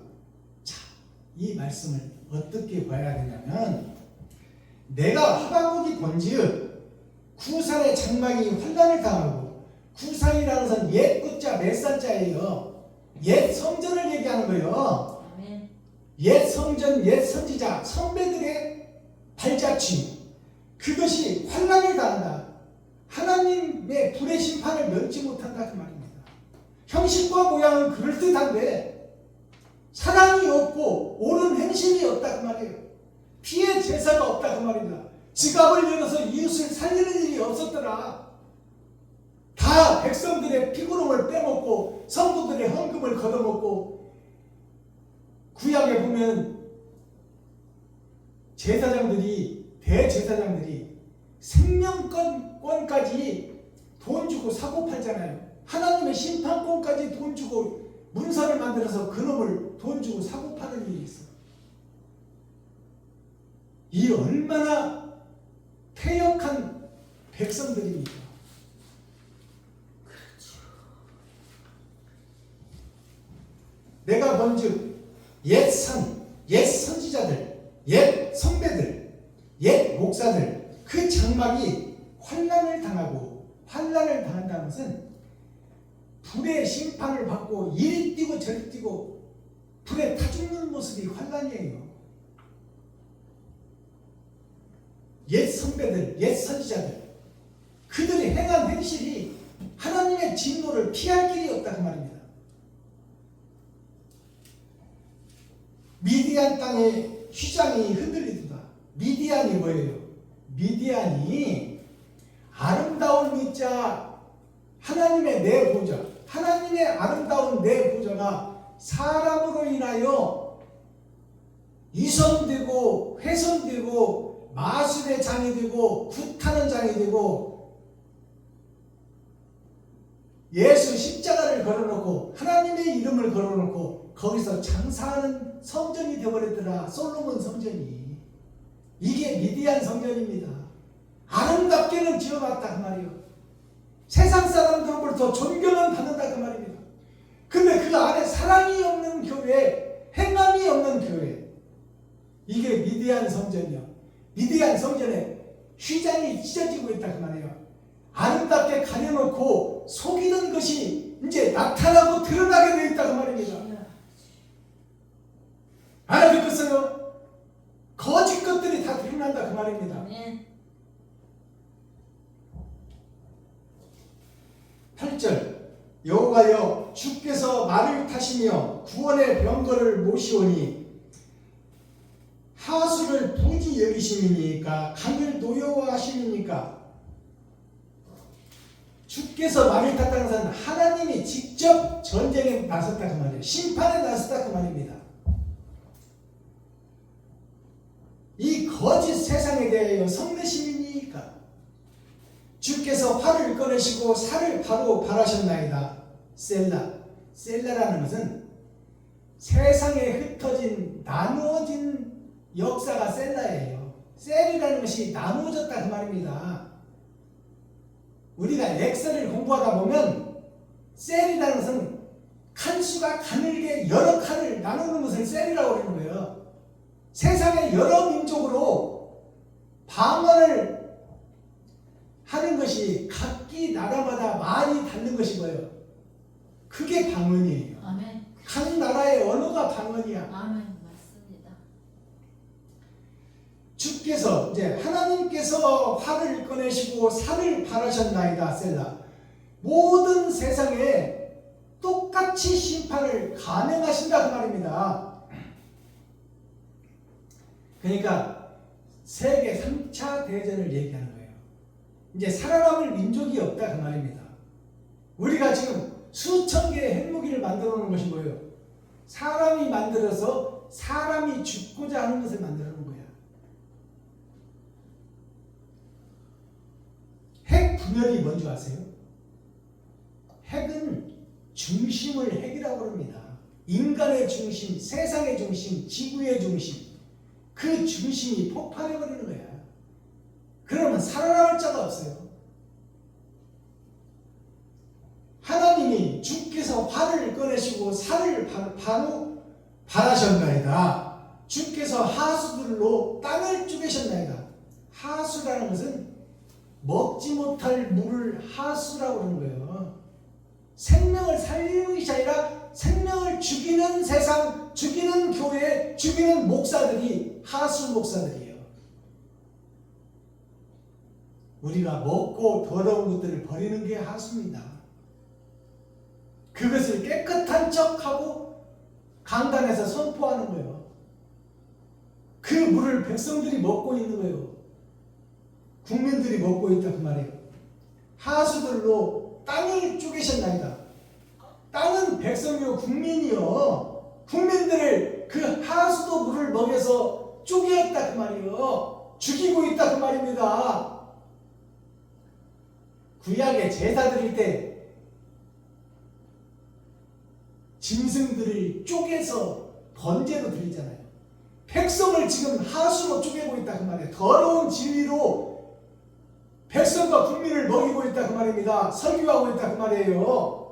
자, 이 말씀을 어떻게 봐야 되냐면 내가 하박국이 본즉 구산의 장막이 환난을 당하고 구산이라는 것은 옛 끝자 맷산자예요. 옛 성전을 얘기하는 거예요. 옛 성전, 옛 선지자, 선배들의 발자취 그것이 환난을 당한다. 하나님의 불의 심판을 면치 못한다 그 말입니다. 형식과 모양은 그럴듯한데 사랑이 없고 옳은 행실이 없다 그 말이에요. 피해 제사가 없다 그 말입니다. 지갑을 열어서 이웃을 살리는 일이 없었더라. 다 백성들의 피부름을 빼먹고 성도들의 헌금을 걷어먹고 구약에 보면 제사장들이 대제사장들이 생명권까지 돈 주고 사고 팔잖아요. 하나님의 심판권까지 돈 주고 문서를 만들어서 그놈을 돈 주고 사고 파는 일이 있어. 이 얼마나 패역한 백성들입니까? 내가 본즉 옛 선지자들, 옛 선배들, 옛 목사들 그 장막이 환난을 당하고 환난을 당한다는 것은 불의 심판을 받고 이리 뛰고 저리 뛰고 불에 타 죽는 모습이 환난이에요. 옛 선배들, 옛 선지자들 그들이 행한 행실이 하나님의 진노를 피할 길이 없다 그 말입니다. 미디안 땅의 휘장이 흔들리도다. 미디안이 뭐예요? 미디안이 아름다운 미자 하나님의 내 보좌, 하나님의 아름다운 내 보좌가 사람으로 인하여 이선되고 훼손되고 마술의 장이 되고 굿하는 장이 되고 예수 십자가를 걸어놓고 하나님의 이름을 걸어놓고 거기서 장사하는 성전이 되어버렸더라. 솔로몬 성전이. 이게 미디안 성전입니다. 아름답게는 지어놨다 그 말이에요. 세상 사람들로부터 존경은 받는다 그 말입니다. 근데 그 안에 사랑이 없는 교회, 행함이 없는 교회, 이게 미디안 성전이요. 미디안 성전에 휘장이 찢어지고 있다 그 말이에요. 아름답게 가려놓고 속이던 것이 이제 나타나고 드러나게 되어 있다 그 말입니다. 알아듣겠어요? 거짓 것들이 다 드러난다 그 말입니다. 8절 여호와여 주께서 말을 타시며 구원의 병거를 모시오니 하수를 부지 여기심이니까 강을 노여워하심이니까. 주께서 말을 탔다는 것은 하나님이 직접 전쟁에 나섰다 그 말이에요. 심판에 나섰다 그 말입니다. 이 거짓 세상에 대하여 성내심이니까 주께서 활을 꺼내시고 살을 바로 발하셨나이다. 셀라라는 것은 세상에 흩어진 나누어진 역사가 셀라예요. 셀이라는 것이 나누어졌다 그 말입니다. 우리가 엑셀을 공부하다 보면 셀이라는 것은 칸수가 가늘게 여러 칸을 나누는 것을 셀이라고 그러는 거예요. 세상의 여러 민족으로 방언을 하는 것이 각기 나라마다 많이 다른 것이 뭐예요? 그게 방언이에요. 아멘. 각 나라의 언어가 방언이야. 아멘. 맞습니다. 주께서 이제 하나님께서 활을 꺼내시고 살을 발하셨나이다. 셀라. 모든 세상에 똑같이 심판을 감행하신다 그 말입니다. 그러니까 세계 3차 대전을 얘기하는 거예요. 이제 살아남을 민족이 없다 그 말입니다. 우리가 지금 수천 개의 핵무기를 만들어 놓은 것이 뭐예요? 사람이 만들어서 사람이 죽고자 하는 것을 만들어 놓은 거야. 핵 분열이 뭔지 아세요? 핵은 중심을 핵이라고 합니다. 인간의 중심, 세상의 중심, 지구의 중심, 그 중심이 폭발해버리는 거야. 그러면 살아남을 자가 없어요. 하나님이 주께서 활을 꺼내시고 살을 바로 발하셨나이다. 주께서 하수들로 땅을 쪼개셨나이다. 하수라는 것은 먹지 못할 물을 하수라고 하는 거예요. 생명을 살리는 것이 아니라 생명을 죽이는 세상, 죽이는 교회, 죽이는 목사들이 하수 목사들이에요. 우리가 먹고 더러운 것들을 버리는 게 하수입니다. 그것을 깨끗한 척하고 강단에서 선포하는 거예요. 그 물을 백성들이 먹고 있는 거예요. 국민들이 먹고 있다 그 말이에요. 하수들로 땅을 쪼개셨나이다. 땅은 백성이요 국민이요. 국민들을 그 하수도 물을 먹여서 쪼개었다 그 말이에요. 죽이고 있다 그 말입니다. 구약에 제사 드릴 때 짐승들을 쪼개서 번제로 드리잖아요. 백성을 지금 하수로 쪼개고 있다 그 말이에요. 더러운 진리로 백성과 국민을 먹이고 있다 그 말입니다. 설교하고 있다 그 말이에요.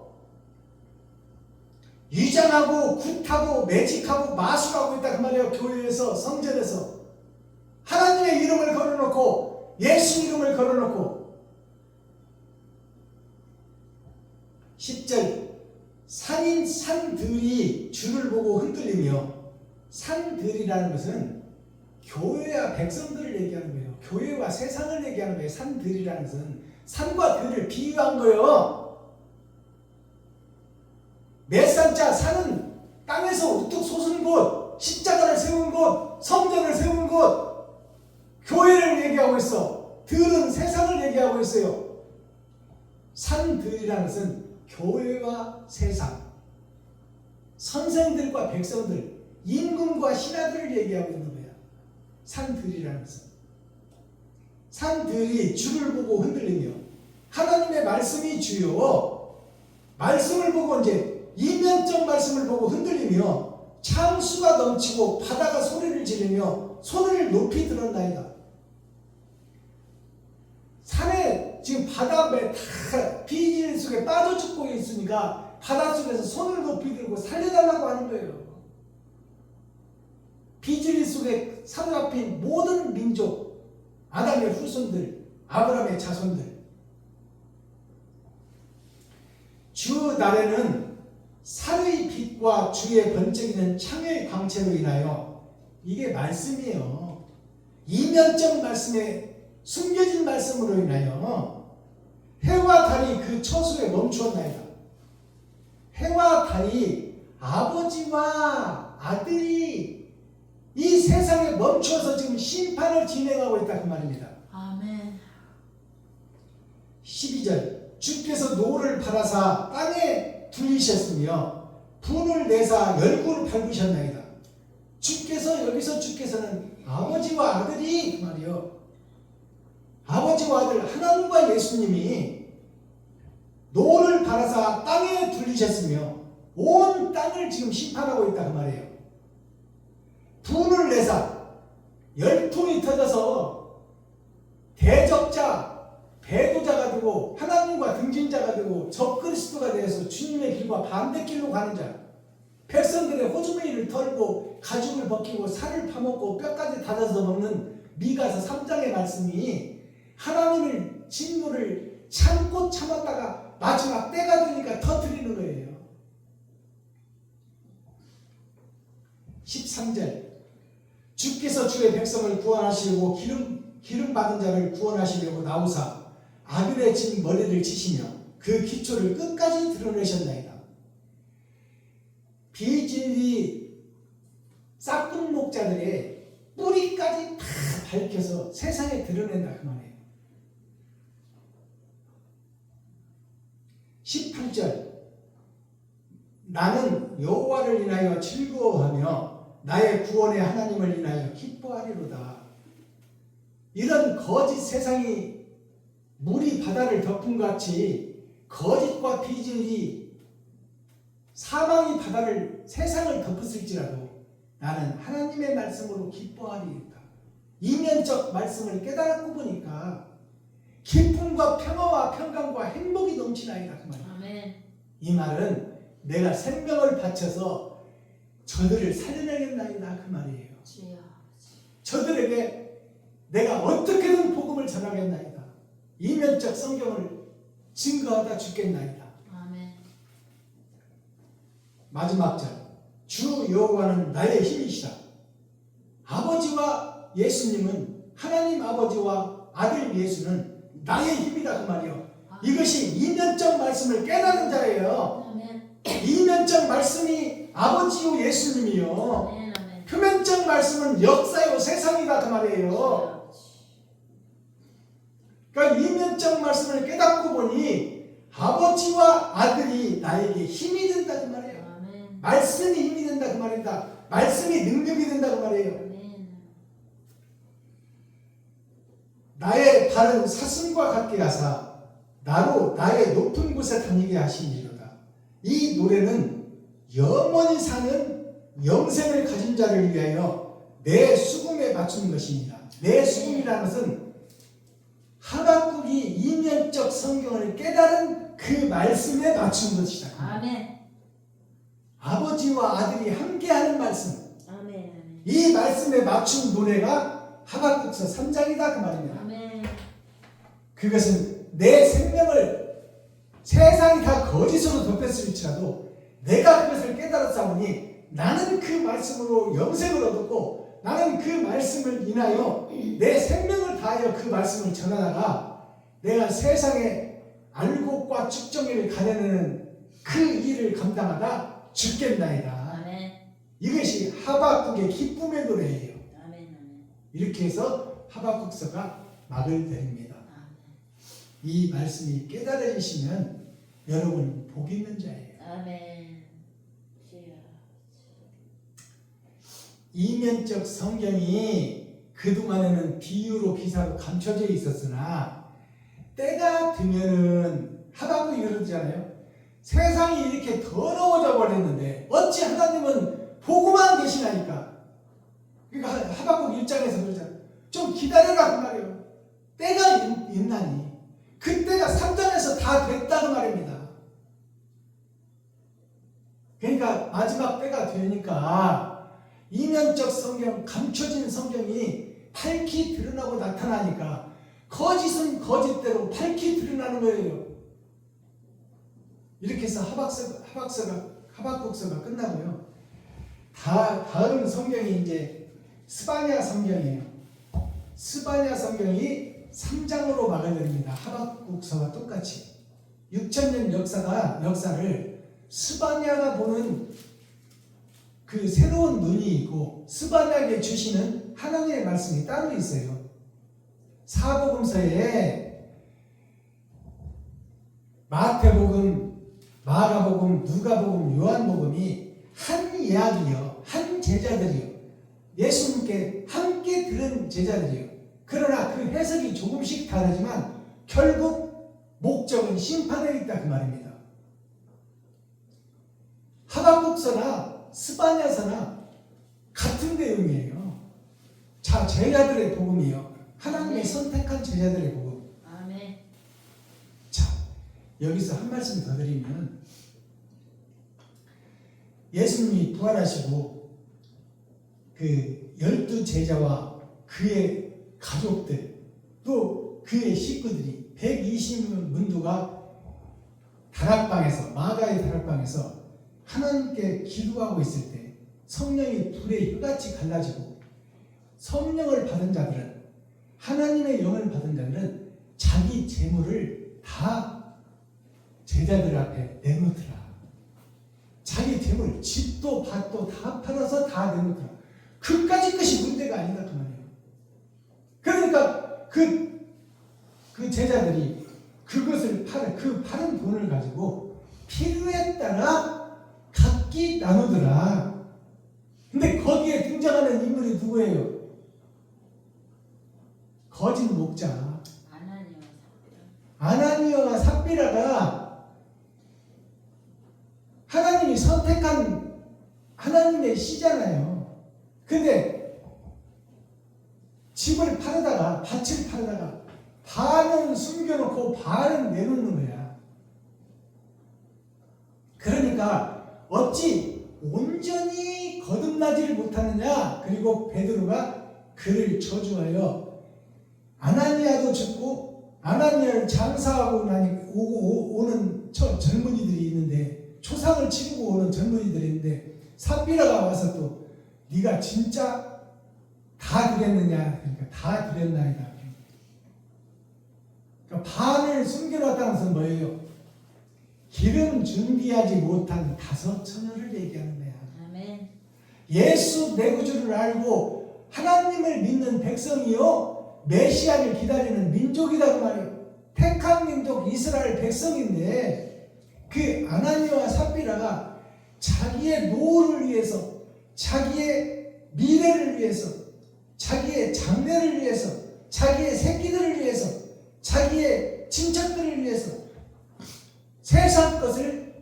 위장하고 굿하고 매직하고 마술하고 있다 그 말이에요. 교회에서, 성전에서 하나님의 이름을 걸어놓고 예수 이름을 걸어놓고 10절 산들이 주를 보고 흔들리며, 산들이라는 것은 교회와 백성들을 얘기하는 거예요. 교회와 세상을 얘기하는 거예요. 산들이라는 것은 산과 들을 비유한 거예요. 맷산자 산은 땅에서 우뚝 솟은 곳, 십자가를 세운 곳, 성전을 세운 곳, 교회를 얘기하고 있어. 들은 세상을 얘기하고 있어요. 산들이라는 것은 교회와 세상, 선생들과 백성들, 임금과 신하들을 얘기하고 있는 거야. 산들이라는 것은. 산들이 주를 보고 흔들리며, 하나님의 말씀이 주요. 말씀을 보고 이제 이면적 말씀을 보고 흔들리며, 창수가 넘치고 바다가 소리를 지르며 손을 높이 들었나이다. 산에 지금 바다에 다 비질 속에 빠져 죽고 있으니까 바닷속에서 손을 높이 들고 살려달라고 하는 거예요. 비질 속에 사로잡힌 모든 민족, 아담의 후손들, 아브라함의 자손들. 주 날에는 살의 빛과 주의 번쩍이는 창의 광채로 인하여, 이게 말씀이에요. 이면적 말씀에 숨겨진 말씀으로 인하여 해와 달이 그 처소에 멈추었나이다. 해와 달이 아버지와 아들이 이 세상에 멈춰서 지금 심판을 진행하고 있다 그 말입니다. 아멘. 12절 주께서 노를 팔아사 땅에 둘리셨으며 분을 내사 열구를 밟으셨나이다. 주께서는 아버지와 아들이 그 말이요. 아버지와 아들 하나님과 예수님이 노를 갈아사 땅에 둘리셨으며 온 땅을 지금 심판하고 있다 그 말이에요. 분을 내사 열풍이 터져서 대적자, 배도자가 되고 하나님과 등진자가 되고 적그리스도가 되어서 주님의 길과 반대길로 가는 자, 백성들의 호주머니를 털고 가죽을 벗기고 살을 파먹고 뼈까지 닫아서 먹는 미가서 3장의 말씀이 하나님을 진노를 참고 참았다가 마지막 때가 되니까 터뜨리는 거예요. 13절 주께서 주의 백성을 구원하시려고 기름 받은 자를 구원하시려고 나오사 아들의 진 머리를 치시며 그 기초를 끝까지 드러내셨나이다. 비진리 싹둑 목자들의 뿌리까지 다 밝혀서 세상에 드러낸다 그 말이에요. 18절 나는 여호와를 인하여 즐거워하며 나의 구원의 하나님을 인하여 기뻐하리로다. 이런 거짓 세상이 물이 바다를 덮은 같이 거짓과 비진리 사망이 바다를 세상을 덮었을지라도 나는 하나님의 말씀으로 기뻐하리이다. 이면적 말씀을 깨달았고 보니까 기쁨과 평화와 평강과 행복이 넘치나이다 그 말이에요. 아멘. 이 말은 내가 생명을 바쳐서 저들을 살려내겠나이다 그 말이에요. 주여. 저들에게 내가 어떻게든 복음을 전하겠나이다. 이면적 성경을 증거하다 죽겠나이다. 아멘. 마지막 절 주 여호와는 나의 힘이시다. 아버지와 예수님은 하나님 아버지와 아들 예수는 나의 힘이다 그 말이요. 이것이 이면적 말씀을 깨달은 자예요. 아멘. 이면적 말씀이 아버지요 예수님이요. 아멘. 아멘. 표면적 말씀은 역사요 세상이다 그 말이에요. 그러니까 이면적 말씀을 깨닫고 보니 아버지와 아들이 나에게 힘이 된다 그 말이에요. 아멘. 말씀이 힘이 된다 그 말입니다. 말씀이 능력이 된다 그 말이에요. 아멘. 나의 발은 사슴과 같게 하사 나로 나의 높은 곳에 다니게 하시니로다. 이 노래는 영원히 사는 영생을 가진 자를 위하여 내 수금에 맞추는 것입니다. 내 수금이라는 것은 하박국이 이면적 성경을 깨달은 그 말씀에 맞춘 것이다. 아멘. 아버지와 아들이 함께하는 말씀, 아멘. 아멘. 이 말씀에 맞춘 노래가 하박국서 3장이다 그 말입니다. 아멘. 그것은 내 생명을 세상이 다 거짓으로 덮였을지라도 내가 그것을 깨달았사오니 나는 그 말씀으로 영생을 얻었고 나는 그 말씀을 인하여 내 생명을 다하여 그 말씀을 전하다가 내가 세상에 알곡과 쭉정이를 가려내는 그 일을 감당하다 죽겠나이다. 아멘. 이것이 하박국의 기쁨의 노래예요. 아멘. 아멘. 이렇게 해서 하박국서가 막을 내립니다. 아멘. 이 말씀이 깨달아지시면 여러분 복 있는 자예요. 아멘. 주여. 이면적 성경이 그동안에는 비유로 기사로 감춰져 있었으나 때가 되면은 하박국이 그러잖아요. 세상이 이렇게 더러워져 버렸는데 어찌 하나님은 보고만 계시나니까. 그러니까 하박국 1장에서 그러잖아요. 좀 기다려라 그 말이에요. 때가 있나니 그때가 3장에서 다 됐다는 말입니다. 그러니까 마지막 때가 되니까 이면적 성경, 감춰진 성경이 밝히 드러나고 나타나니까 거짓은 거짓대로 밝히 드러나는 거예요. 이렇게 해서 하박국서가 끝나고요. 다음 성경이 이제 스바냐 성경이에요. 스바냐 성경이 3장으로 막을 내립니다. 하박국서와 똑같이 6,000년 역사를 스바냐가 보는 그 새로운 눈이 있고 스바냐에게 주시는 하나님의 말씀이 따로 있어요. 사복음서에 마태복음, 마가복음, 누가복음, 요한복음이 한 이야기요, 한 제자들이요, 예수님께 함께 들은 제자들이에요. 그러나 그 해석이 조금씩 다르지만 결국 목적은 심판에 있다 그 말입니다. 하박국서나 스바냐서나 같은 내용이에요. 자, 제자들의 복음이요. 하나님의 선택한 제자들의 복음. 아멘. 자, 여기서 한 말씀 더 드리면 예수님이 부활하시고 그 12제자와 그의 가족들 또 그의 식구들이 120문도가 다락방에서 마가의 다락방에서 하나님께 기도하고 있을 때 성령이 불의 혀같이 갈라지고 성령을 받은 자들은 하나님의 영을 받은 자들은 자기 재물을 다 제자들 앞에 내놓더라. 자기 재물, 집도 밭도 다 팔아서 다 내놓더라. 그까지 것이 문제가 아니다 그 말이에요. 그러니까 그 제자들이 그것을 파는 돈을 가지고 필요에 따라 각기 나누더라. 근데 거기에 등장하는 인물이 누구예요? 거짓 목자 아나니아와 삽비라가 하나님이 선택한 하나님의 씨잖아요. 근데 집을 팔다가 밭을 팔다가 반은 숨겨놓고 반은 내놓는 거야. 그러니까 어찌 온전히 거듭나지를 못하느냐. 그리고 베드로가 그를 저주하여 아나니아도 죽고 아나니아를 장사하고 오는 젊은이들이 있는데 초상을 치르고 오는 젊은이들이 있는데 삽비라가 와서 또 네가 진짜 다 드렸느냐. 그러니까 다 드렸나이다. 그러니까 반을 숨겨놨다는 것은 뭐예요? 기름 준비하지 못한 5처녀를 얘기하는 거야. 아멘. 예수 내 구주를 알고 하나님을 믿는 백성이요 메시아를 기다리는 민족이다 그 말이에요. 택한 민족 이스라엘 백성인데 그 아나니아와 삽비라가 자기의 노후를 위해서 자기의 미래를 위해서 자기의 장래를 위해서 자기의 새끼들을 위해서 자기의 친척들을 위해서 세상 것을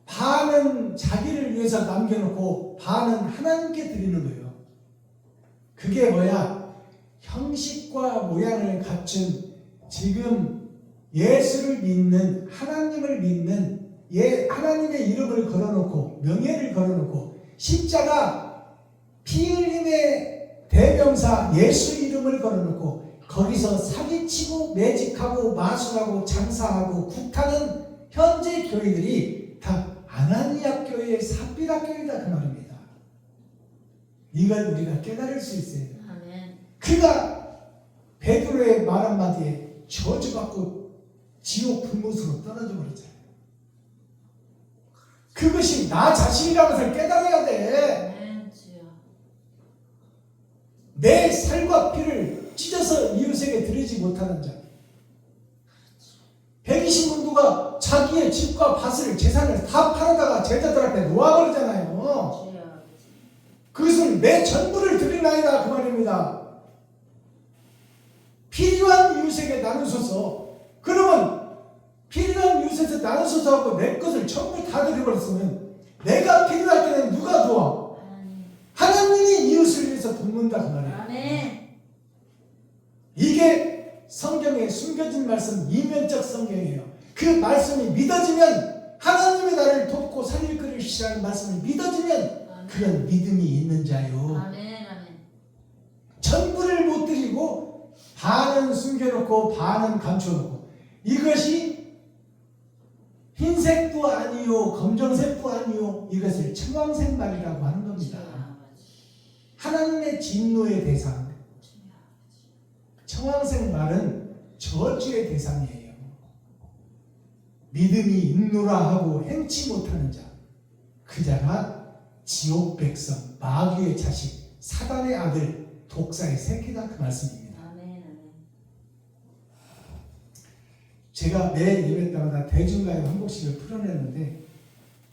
반은 자기를 위해서 남겨놓고 반은 하나님께 드리는 거예요. 그게 뭐야? 형식과 모양을 갖춘 지금 예수를 믿는 하나님을 믿는 하나님의 이름을 걸어놓고 명예를 걸어놓고 십자가 피 흘림의 대명사 예수 이름을 걸어놓고 거기서 사기치고 매직하고 마술하고 장사하고 국하는 현재 교회들이 다 아나니아 교회의 삽비라 교회다 그 말입니다. 이걸 우리가 깨달을 수 있어요. 아멘. 그가 베드로의 말 한마디에 저주받고 지옥 불못으로 떨어져 버렸잖아요. 그것이 나 자신이라는 것을 깨달아야 돼. 아멘. 주여. 내 살과 피를 찢어서 이웃에게 드리지 못하는 자. 120문도가 자기의 집과 밭을 재산을 다 팔아다가 제자들 앞에 놓아버리잖아요. 주여. 그것은 내 전부를 드리나이다 그 말입니다. 필요한 이웃에게 나누소서. 그러면 필요한 이웃에게 나누소서 하고 내 것을 전부 다 드려버렸으면 내가 필요할 때는 누가 도와? 하나님이 이웃을 위해서 돕는다 그 말이에요. 아멘. 이게 성경에 숨겨진 말씀 이면적 성경이에요. 그 말씀이 믿어지면 하나님이 나를 돕고 살릴 것이라는 말씀이 믿어지면 그런 믿음이 있는 자요. 아멘. 아멘. 전부를 못 드리고 반은 숨겨놓고 반은 감춰놓고 이것이 흰색도 아니요 검정색도 아니요 이것을 청황색 말이라고 하는 겁니다. 하나님의 진노의 대상 청황색 말은 저주의 대상이에요. 믿음이 있노라 하고 행치 못하는 자 그 자가 지옥 백성 마귀의 자식 사단의 아들 독사의 새끼다 그 말씀입니다. 아멘. 아멘. 제가 매 예배 때마다 대중가요 한 곡씩을 풀어내는데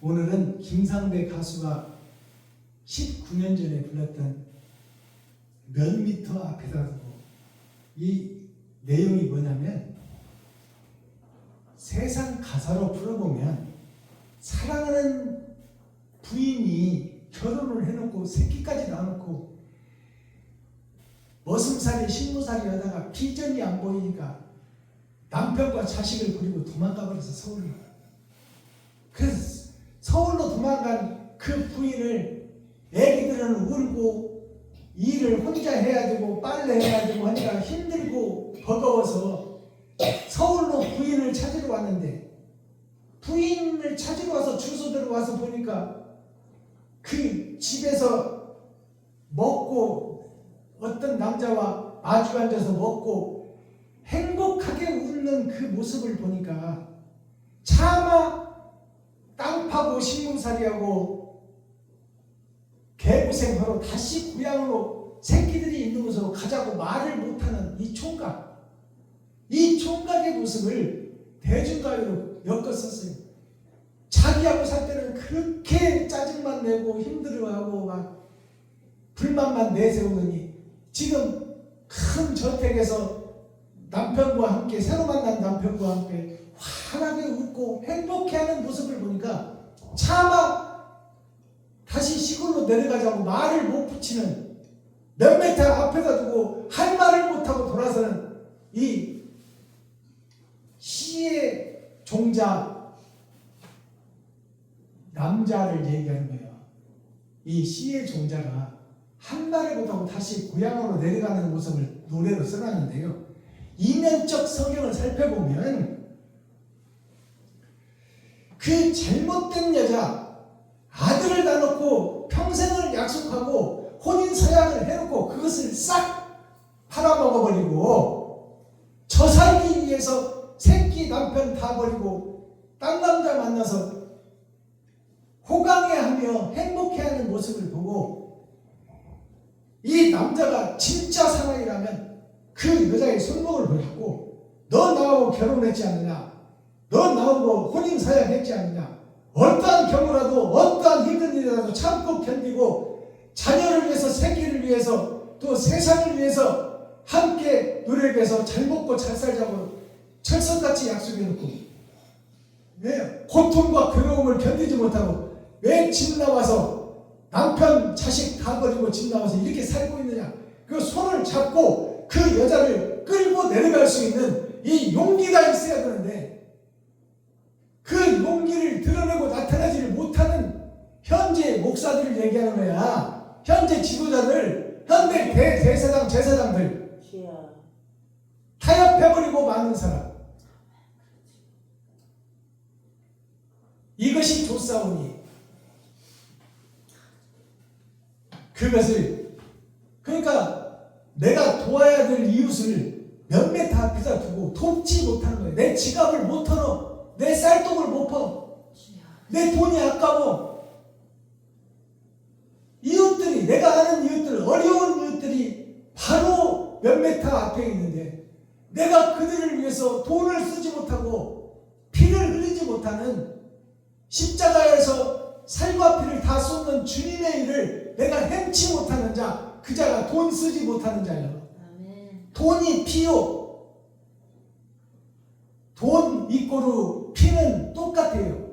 오늘은 김상배 가수가 19년 전에 불렀던 몇 미터 앞에다 두고 이 내용이 뭐냐면 세상 가사로 풀어보면 사랑하는 부인이 결혼을 해놓고 새끼까지 낳아놓고 머슴살이 신무살이 하다가 비전이 안 보이니까 남편과 자식을 버리고 도망가 버려서 서울로. 그래서 서울로 도망간 그 부인을 애기들은 울고 일을 혼자 해야 되고 빨래해야 되고 하니까 힘들고 버거워서 서울로 부인을 찾으러 왔는데 부인을 찾으러 와서 주소대로 와서 보니까 그 집에서 먹고 어떤 남자와 마주 앉아서 먹고 행복하게 웃는 그 모습을 보니까 차마 땅 파고 신문살이하고 개고생하러 다시 고향으로 새끼들이 있는 곳으로 가자고 말을 못하는 이 총각, 이 총각의 모습을 대중가요로 엮었었어요. 자기하고 살 때는 그렇게 짜증만 내고 힘들어하고 막 불만만 내세우더니 지금 큰 저택에서 남편과 함께 새로 만난 남편과 함께 환하게 웃고 행복해하는 모습을 보니까 차마 다시 시골로 내려가자고 말을 못 붙이는 몇 메터 앞에다 두고 할 말을 못하고 돌아서는 이 시의 종자 남자를 얘기하는 거예요. 이 시의 종자가 한 말을 못하고 다시 고향으로 내려가는 모습을 노래로 써놨는데요. 이면적 성경을 살펴보면 그 잘못된 여자 아들을 다 놓고 평생을 약속하고 혼인 서약을 해놓고 그것을 싹 팔아먹어버리고 저 살기 위해서 새끼 남편 다 버리고 딴 남자 만나서 호강해하며 행복해하는 모습을 보고 이 남자가 진짜 사랑이라면 그 여자의 손목을 붙잡고 너 나하고 결혼했지 않느냐, 너 나하고 혼인 서약했지 않느냐, 어떠한 경우라도 어떠한 힘든 일이라도 참고 견디고 자녀를 위해서 새끼를 위해서 또 세상을 위해서 함께 노력해서 잘 먹고 잘 살자고 철석같이 약속해놓고 왜 고통과 괴로움을 견디지 못하고 왜 집 나와서 남편 자식 다 버리고 집 나와서 이렇게 살고 있느냐, 그 손을 잡고 그 여자를 끌고 내려갈 수 있는 이 용기가 있어야 되는데 그 용기를 드러내고 나타나지를 못하는 현재 목사들을 얘기하는 거야. 현재 지도자들, 현대 대제사장 제사장들 타협해버리고 많은 사람. 이것이 조사오니 그것을 그러니까 내가 도와야 될 이웃을 몇 메터 앞에다 두고 돕지 못하는 거예요. 내 지갑을 못 털어, 내 쌀독을 못 퍼, 내 돈이 아까워. 이웃들이, 내가 아는 이웃들, 어려운 이웃들이 바로 몇 메터 앞에 있는데 내가 그들을 위해서 돈을 쓰지 못하고 피를 흘리지 못하는 십자가에서 살과 피를 다 쏟는 주님의 일을 내가 행치 못하는 자, 그 자가 돈 쓰지 못하는 자예요. 아멘. 돈이 피요. 돈 이꼬르 피는 똑같아요.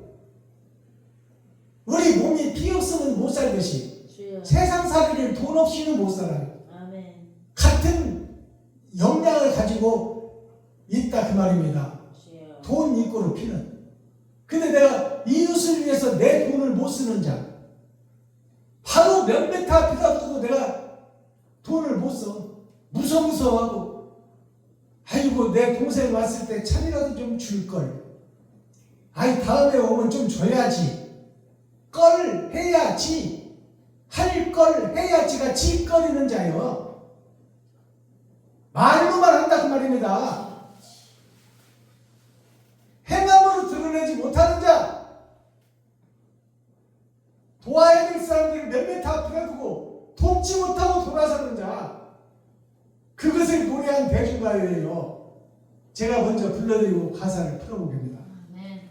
우리 몸이 피 없으면 못 살듯이 주여. 세상살이를 돈 없이는 못 살아요. 아멘. 같은 역량을 가지고 있다 그 말입니다. 주여. 돈 이꼬르 피는. 근데 내가 이웃을 위해서 내 돈을 못 쓰는 자, 바로 몇 메터 앞에다 두고 내가 돈을 못 써. 무서워하고, 아이고 내 동생 왔을 때 차이라도 좀 줄걸, 아이 다음에 오면 좀 줘야지, 걸 해야지, 할 걸 해야지가 짓거리는 자요. 말로만 한다 그 말입니다. 행함으로 드러내지 못하는 자, 도와야 될 사람들을 몇 메터 앞에 두고 돕지 못하고 돌아서는 자, 그것을 노래한 대중가요예요. 제가 먼저 불러드리고 가사를 풀어보겠습니다. 아멘.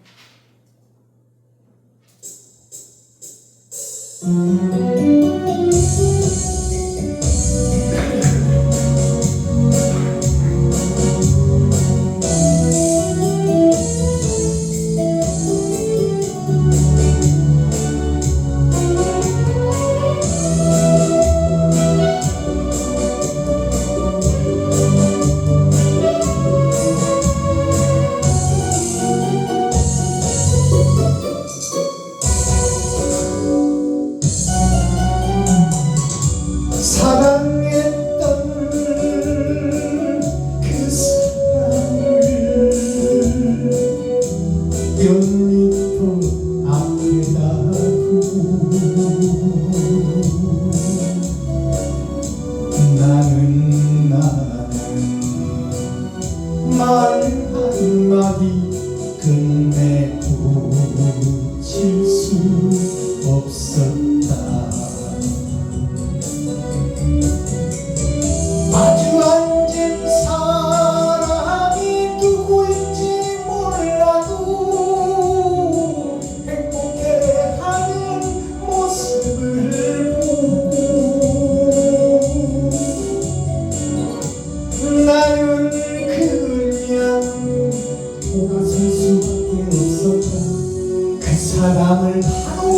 사람을 바로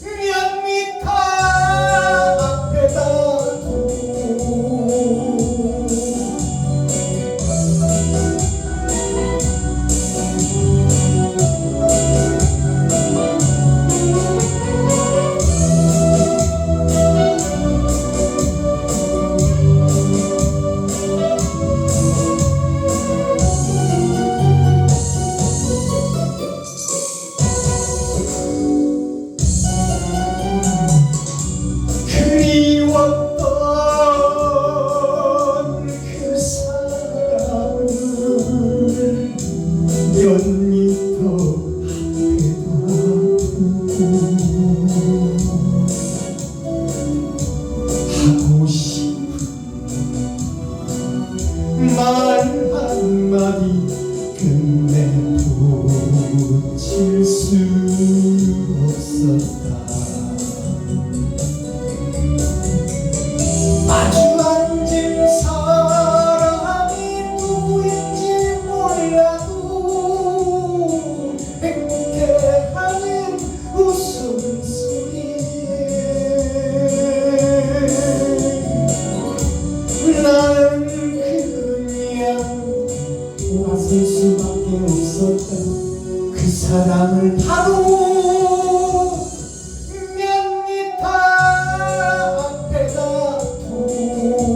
몇 미터 앞에다 그리웠던 그 사람을 몇 미터 앞에다 하고 싶은 말 한마디 끝내 붙일 수 없었다. 마주 앉은 사람이 누구인지 몰라도 행복해하는 웃음소리 나는 그냥 나설 수밖에 없었다. 그 사람을 바로 몇 미터 앞에다 두고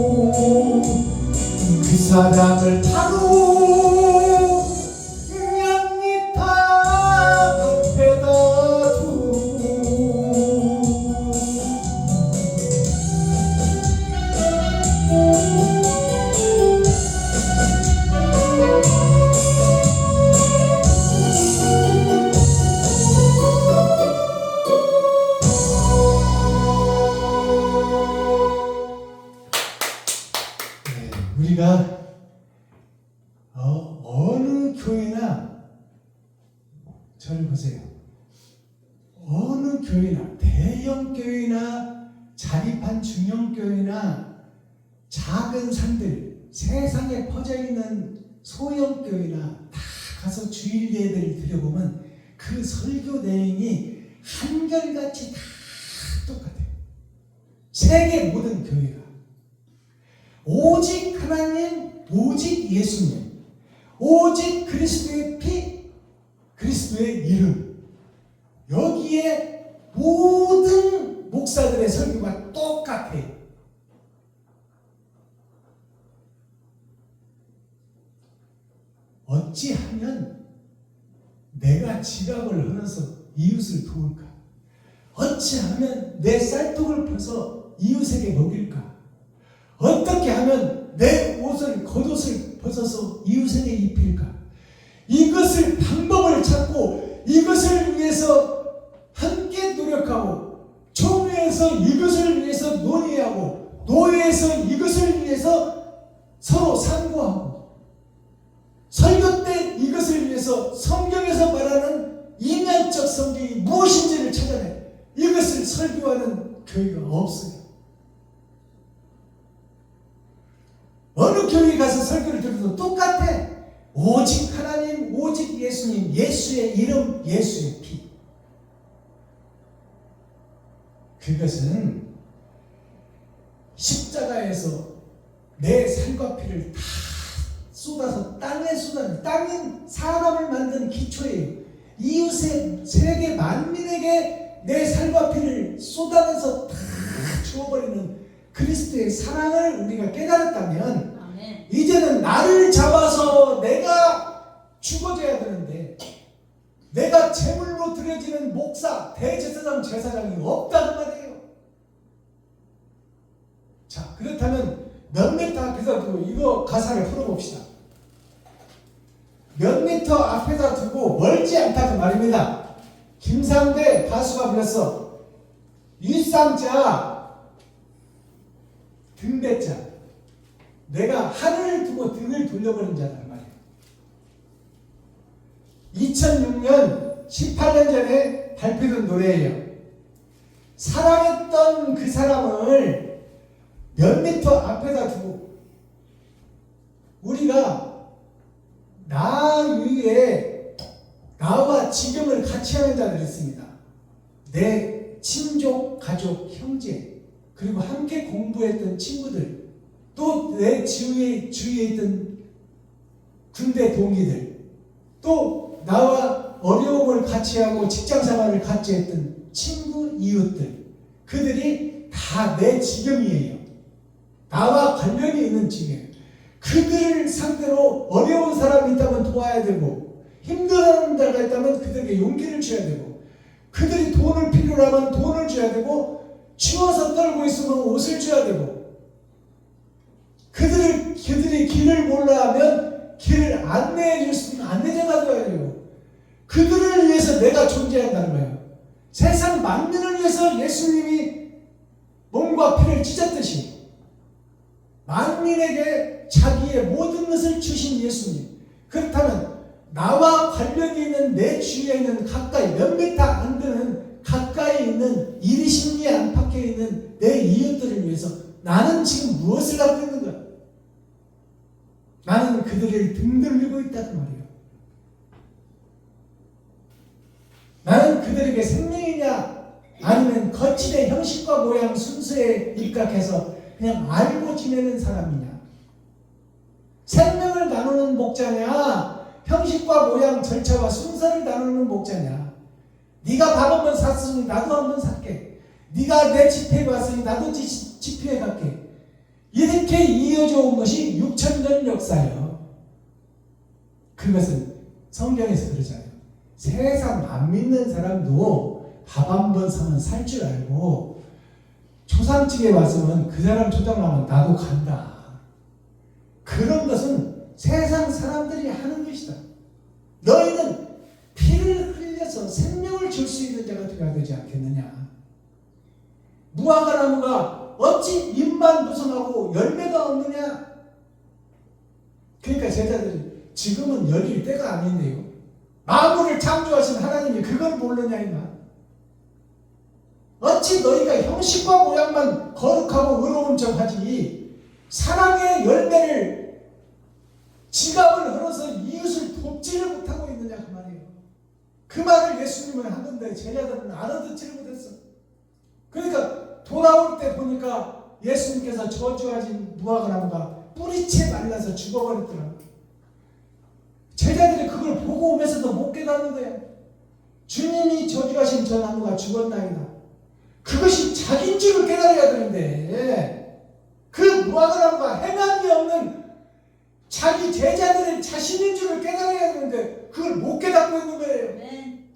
그 사람을 바로 몇 미터 앞에다 두고 우리가 어느 교회나 저를 보세요. 어느 교회나 대형 교회나 자립한 중형 교회나 작은 산들 세상에 퍼져 있는 소형 교회나 다 가서 주일 예배를 드려보면 그 설교 내용이 한결같이 다 똑같아요. 세계 모든 교회가 오직 하나님, 오직 예수님, 오직 그리스도의 피, 그리스도의 이름, 여기에 모든 목사들의 설교가 똑같아요. 어찌하면 내가 지갑을 흘러서 이웃을 도울까? 어찌하면 내 쌀떡을 펴서 이웃에게 먹일까? 어떻게 하면 내 옷을 겉옷을 벗어서 이웃에게 입힐까? 이것을 방법을 찾고 이것을 위해서 함께 노력하고 총회에서 이것을 위해서 논의하고 노예에서 이것을 위해서 서로 상고하고 설교 때 이것을 위해서 성경에서 말하는 이면적 성경이 무엇인지를 찾아내 이것을 설교하는 교회가 없어요. 어느 교회 가서 설교를 들어도 똑같아. 오직 하나님, 오직 예수님, 예수의 이름, 예수의 피. 그것은 십자가에서 내 살과 피를 다 쏟아서 땅에 쏟아서 땅인 사람을 만든 기초예요. 이웃의 세계 만민에게 내 살과 피를 쏟아내서 다 주어버리는 그리스도의 사랑을 우리가 깨달았다면 아멘. 이제는 나를 잡아서 내가 죽어져야 되는데 내가 제물로 드려지는 목사, 대제사장, 제사장이 없다는 말이에요. 자, 그렇다면 몇 미터 앞에다 두고 이거 가사를 풀어봅시다. 몇 미터 앞에다 두고 멀지 않다고 말입니다. 김상배 가수가 불렀어. 윗상자 등대자, 내가 하늘을 두고 등을 돌려버린 자란 말이에요. 2006년 18년 전에 발표된 노래예요. 사랑했던 그 사람을 몇 미터 앞에다 두고 우리가 나 나와 지경을 같이 하는 자들이 있습니다. 내 친족, 가족, 형제, 그리고 함께 공부했던 친구들, 또 내 주위에 있던 군대 동기들, 또 나와 어려움을 같이 하고 직장생활을 같이 했던 친구, 이웃들, 그들이 다 내 지경이에요. 나와 관련이 있는 지경. 그들을 상대로 어려운 사람이 있다면 도와야 되고, 힘들어하는 자가 있다면 그들에게 용기를 줘야 되고, 그들이 돈을 필요로 하면 돈을 줘야 되고, 추워서 떨고 있으면 옷을 줘야 되고, 그들이 길을 몰라 하면 길을 안내해 줄 수 있는 안내자가 되어야 되고, 그들을 위해서 내가 존재한다는 거예요. 세상 만민을 위해서 예수님이 몸과 피를 찢었듯이 만민에게 자기의 모든 것을 주신 예수님. 그렇다면 나와 관련이 있는 내 주위에 있는 가까이 몇 미터 안 되는 가까이 있는 120리 안팎에 있는 내 이웃들을 위해서 나는 지금 무엇을 하고 있는 거야? 나는 그들을 등들리고 있다는 말이에요. 나는 그들에게 생명이냐 아니면 거칠의 형식과 모양 순수에 입각해서 그냥 알고 지내는 사람이냐? 생명을 나누는 목자냐? 형식과 모양 절차와 순서를 나누는 목자냐? 네가 밥 한 번 샀으니 나도 한 번 살게. 네가 내 집회에 왔으니 나도 집회에 갈게. 이렇게 이어져 온 것이 6,000년 역사예요. 그것은 성경에서 그러잖아요. 세상 안 믿는 사람도 밥 한 번 사면 살 줄 알고 초상집에 왔으면 그 사람 초장하면 나도 간다. 그런 것은 세상 사람들이 하는 것이다. 너희는 피를 흘려서 생명을 줄 수 있는 자가 되어야 되지 않겠느냐. 무화과나무가 어찌 잎만 무성하고 열매가 없느냐. 그러니까 제자들이 지금은 열릴 때가 아닌데요. 만물을 창조하신 하나님이 그걸 모르냐 이 말. 어찌 너희가 형식과 모양만 거룩하고 의로운 척하지 사랑의 열매를 지갑을 흘러서 이웃을 돕지를 못하고 있느냐 그 말이에요. 그 말을 예수님은 하는데 제자들은 알아듣지를 못했어. 그러니까 돌아올 때 보니까 예수님께서 저주하신 무화과나무가 뿌리채 말라서 죽어버렸더라고요. 제자들이 그걸 보고 오면서도 못 깨닫는 거예요. 주님이 저주하신 저 나무가 죽었나이다. 그것이 자기인 줄을 깨달아야 되는데 그 무화과나무가 행함이 없는 자기 제자들의 자신인 줄을 깨달아야 되는데 그걸 못 깨닫고 있는 거예요. 네.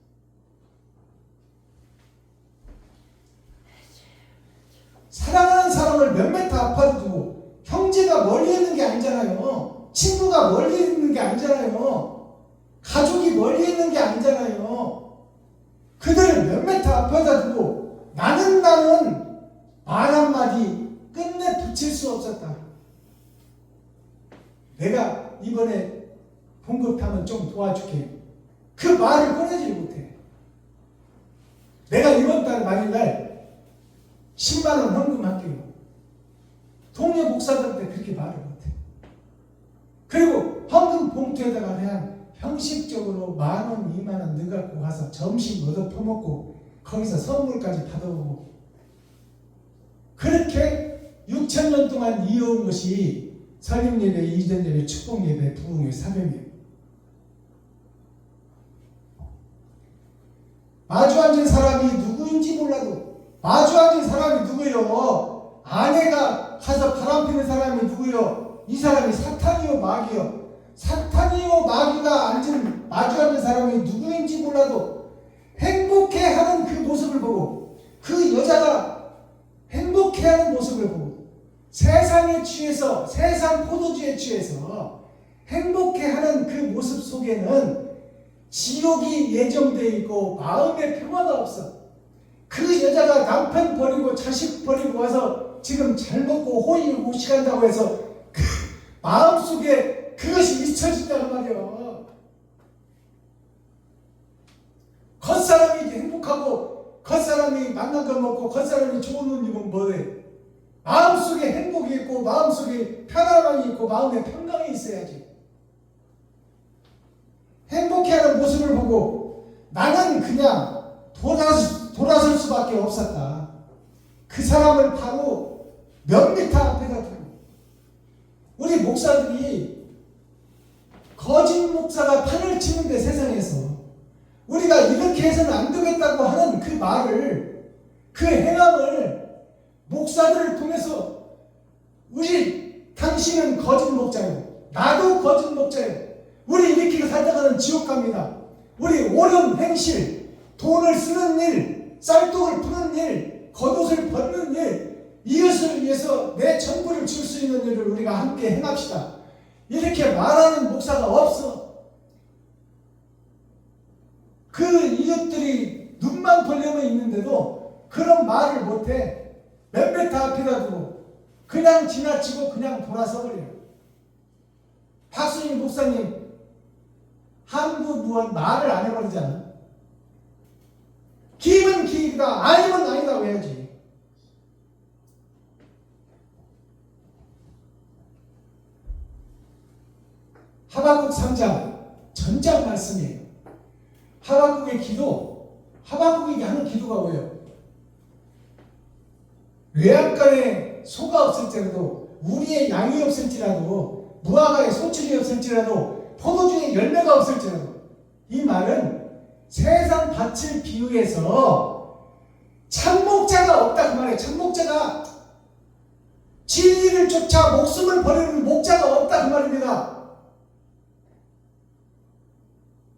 사랑하는 사람을 몇 미터 앞에 두고 형제가 멀리 있는 게 아니잖아요. 친구가 멀리 있는 게 아니잖아요. 가족이 멀리 있는 게 아니잖아요. 그들을 몇 미터 앞에다 두고 나는 말 한마디 끝내 붙일 수 없었다. 내가 이번에 봉급하면 좀 도와줄게. 그 말을 꺼내지 못해. 내가 이번 달 말일날 10만원 헌금할게요. 동료 목사들한테 그렇게 말을 못해. 그리고 헌금 봉투에다가 그냥 형식적으로 10,000원, 20,000원 넣어 갖고 가서 점심 얻어 퍼먹고 거기서 선물까지 받아오고 그렇게 6,000년 동안 이어온 것이 설립예배, 이전예배, 축복예배, 부흥회, 사명예배. 마주 앉은 사람이 누구인지 몰라도 마주 앉은 사람이 누구요? 아내가 가서 바람피는 사람이 누구요? 이 사람이 사탄이요 마귀요? 사탄이요 마귀가 마주 앉은 사람이 누구인지 몰라도 행복해하는 그 모습을 보고 그 여자가 행복해하는 모습을 보고 세상에 취해서 세상 포도주에 취해서 행복해하는 그 모습 속에는 지옥이 예정되어 있고 마음에 평화가 없어. 그 여자가 남편 버리고 자식 버리고 와서 지금 잘 먹고 호의호식한다고 해서 그 마음속에 그것이 잊혀진다는 말이에요. 겉사람이 행복하고 겉사람이 만난 걸 먹고 겉사람이 좋은 옷 입으면 뭐해? 마음속에 행복이 있고 마음속에 편안함이 있고 마음에 평강이 있어야지. 행복해하는 모습을 보고 그냥 돌아설 수밖에 없었다. 그 사람을 바로 몇 미터 앞에다 두고 우리 목사들이 거짓 목사가 판을 치는데 세상에서 우리가 이렇게 해서는 안 되겠다고 하는 그 말을 그 행함을 목사들을 통해서 우리 당신은 거짓 목자예요. 나도 거짓 모자예요. 우리 이렇게 살다가는 지옥 갑니다. 우리 옳은 행실, 돈을 쓰는 일, 쌀독을 푸는 일, 겉옷을 벗는 일, 이웃을 위해서 내 천국을 줄 수 있는 일을 우리가 함께 행합시다. 이렇게 말하는 목사가 없어. 그 이웃들이 눈만 벌려면 있는데도 그런 말을 못해. 몇 미터 앞에다 두고 그냥 지나치고 그냥 돌아서 버려요. 박순희 목사님 한부 무언 말을 안 해버리잖아. 기면 기이다, 아니면 아니다 해야지. 하박국 3장 전장 말씀이에요. 하박국의 기도, 하박국이 하는 기도가 뭐예요? 외양간에 소가 없을지라도, 우리의 양이 없을지라도, 무화과에 소출이 없을지라도, 포도주에 열매가 없을지라도, 이 말은 세상 밭을 비유해서 참목자가 없다 그 말이에요. 참목자가 진리를 쫓아 목숨을 버리는 목자가 없다 그 말입니다.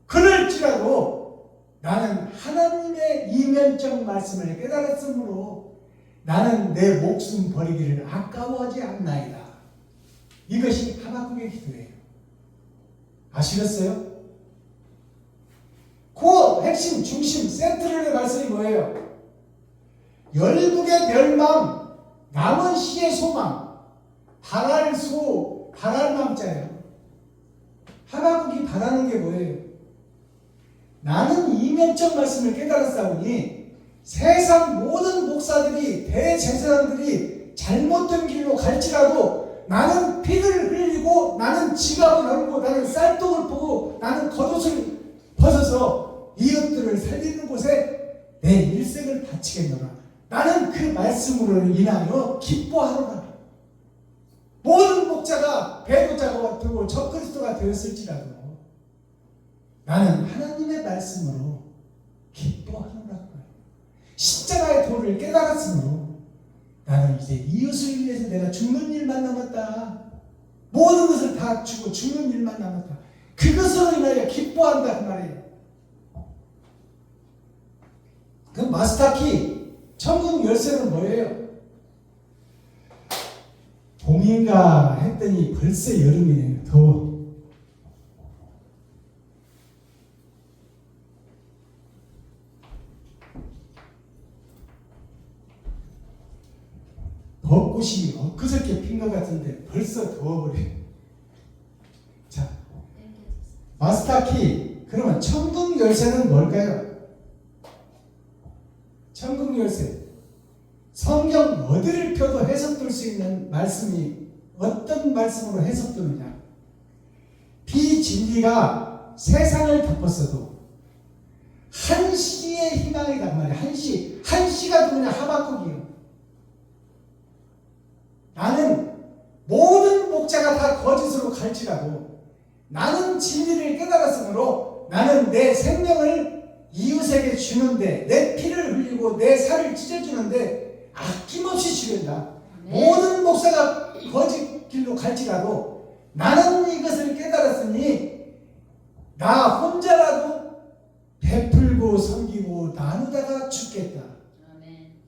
그럴지라도 나는 하나님의 이면적 말씀을 깨달았으므로 나는 내 목숨 버리기를 아까워하지 않나이다. 이것이 하박국의 기도예요. 아시겠어요? 그 핵심, 중심, 센트럴의 말씀이 뭐예요? 열국의 멸망, 남은 시의 소망, 바랄 소, 바랄 망자예요. 하박국이 바라는 게 뭐예요? 나는 이면적 말씀을 깨달았사오니 세상 모든 목사들이, 대제사장들이 잘못된 길로 갈지라도 나는 피를 흘리고, 나는 지갑을 열고, 나는 쌀독을 보고, 나는 겉옷을 벗어서 이웃들을 살리는 곳에 내 일생을 바치겠노라. 나는 그 말씀으로 인하여 기뻐하노라. 모든 목자가 배도자가 되고 적그리스도가 되었을지라도 나는 하나님의 말씀으로 기뻐하노라. 십자가의 도를 깨달았으므로 나는 이제 이웃을 위해서 내가 죽는 일만 남았다. 모든 것을 다 주고 죽는 일만 남았다. 그것으로 인하여 기뻐한다 그 말이에요. 그 마스터키 천국 열쇠는 뭐예요? 봄인가 했더니 벌써 여름이네요. 더워. 벚꽃이 엊그저께 핀 것 같은데 벌써 더워버려요. 자, 마스터키, 그러면 천국 열쇠는 뭘까요? 천국 열쇠. 성경 어디를 펴도 해석될 수 있는 말씀이 어떤 말씀으로 해석되느냐? 비진리가 세상을 덮었어도 한시의 희망이란 말이야. 한시가 누구냐? 하박국이요. 나는 모든 목자가 다 거짓으로 갈지라도 나는 진리를 깨달았으므로 나는 내 생명을 이웃에게 주는데, 내 피를 흘리고 내 살을 찢어주는데 아낌없이 주겠다. 모든 목사가 거짓 길로 갈지라도 나는 이것을 깨달았으니 나 혼자라도 베풀고 섬기고 나누다가 죽겠다.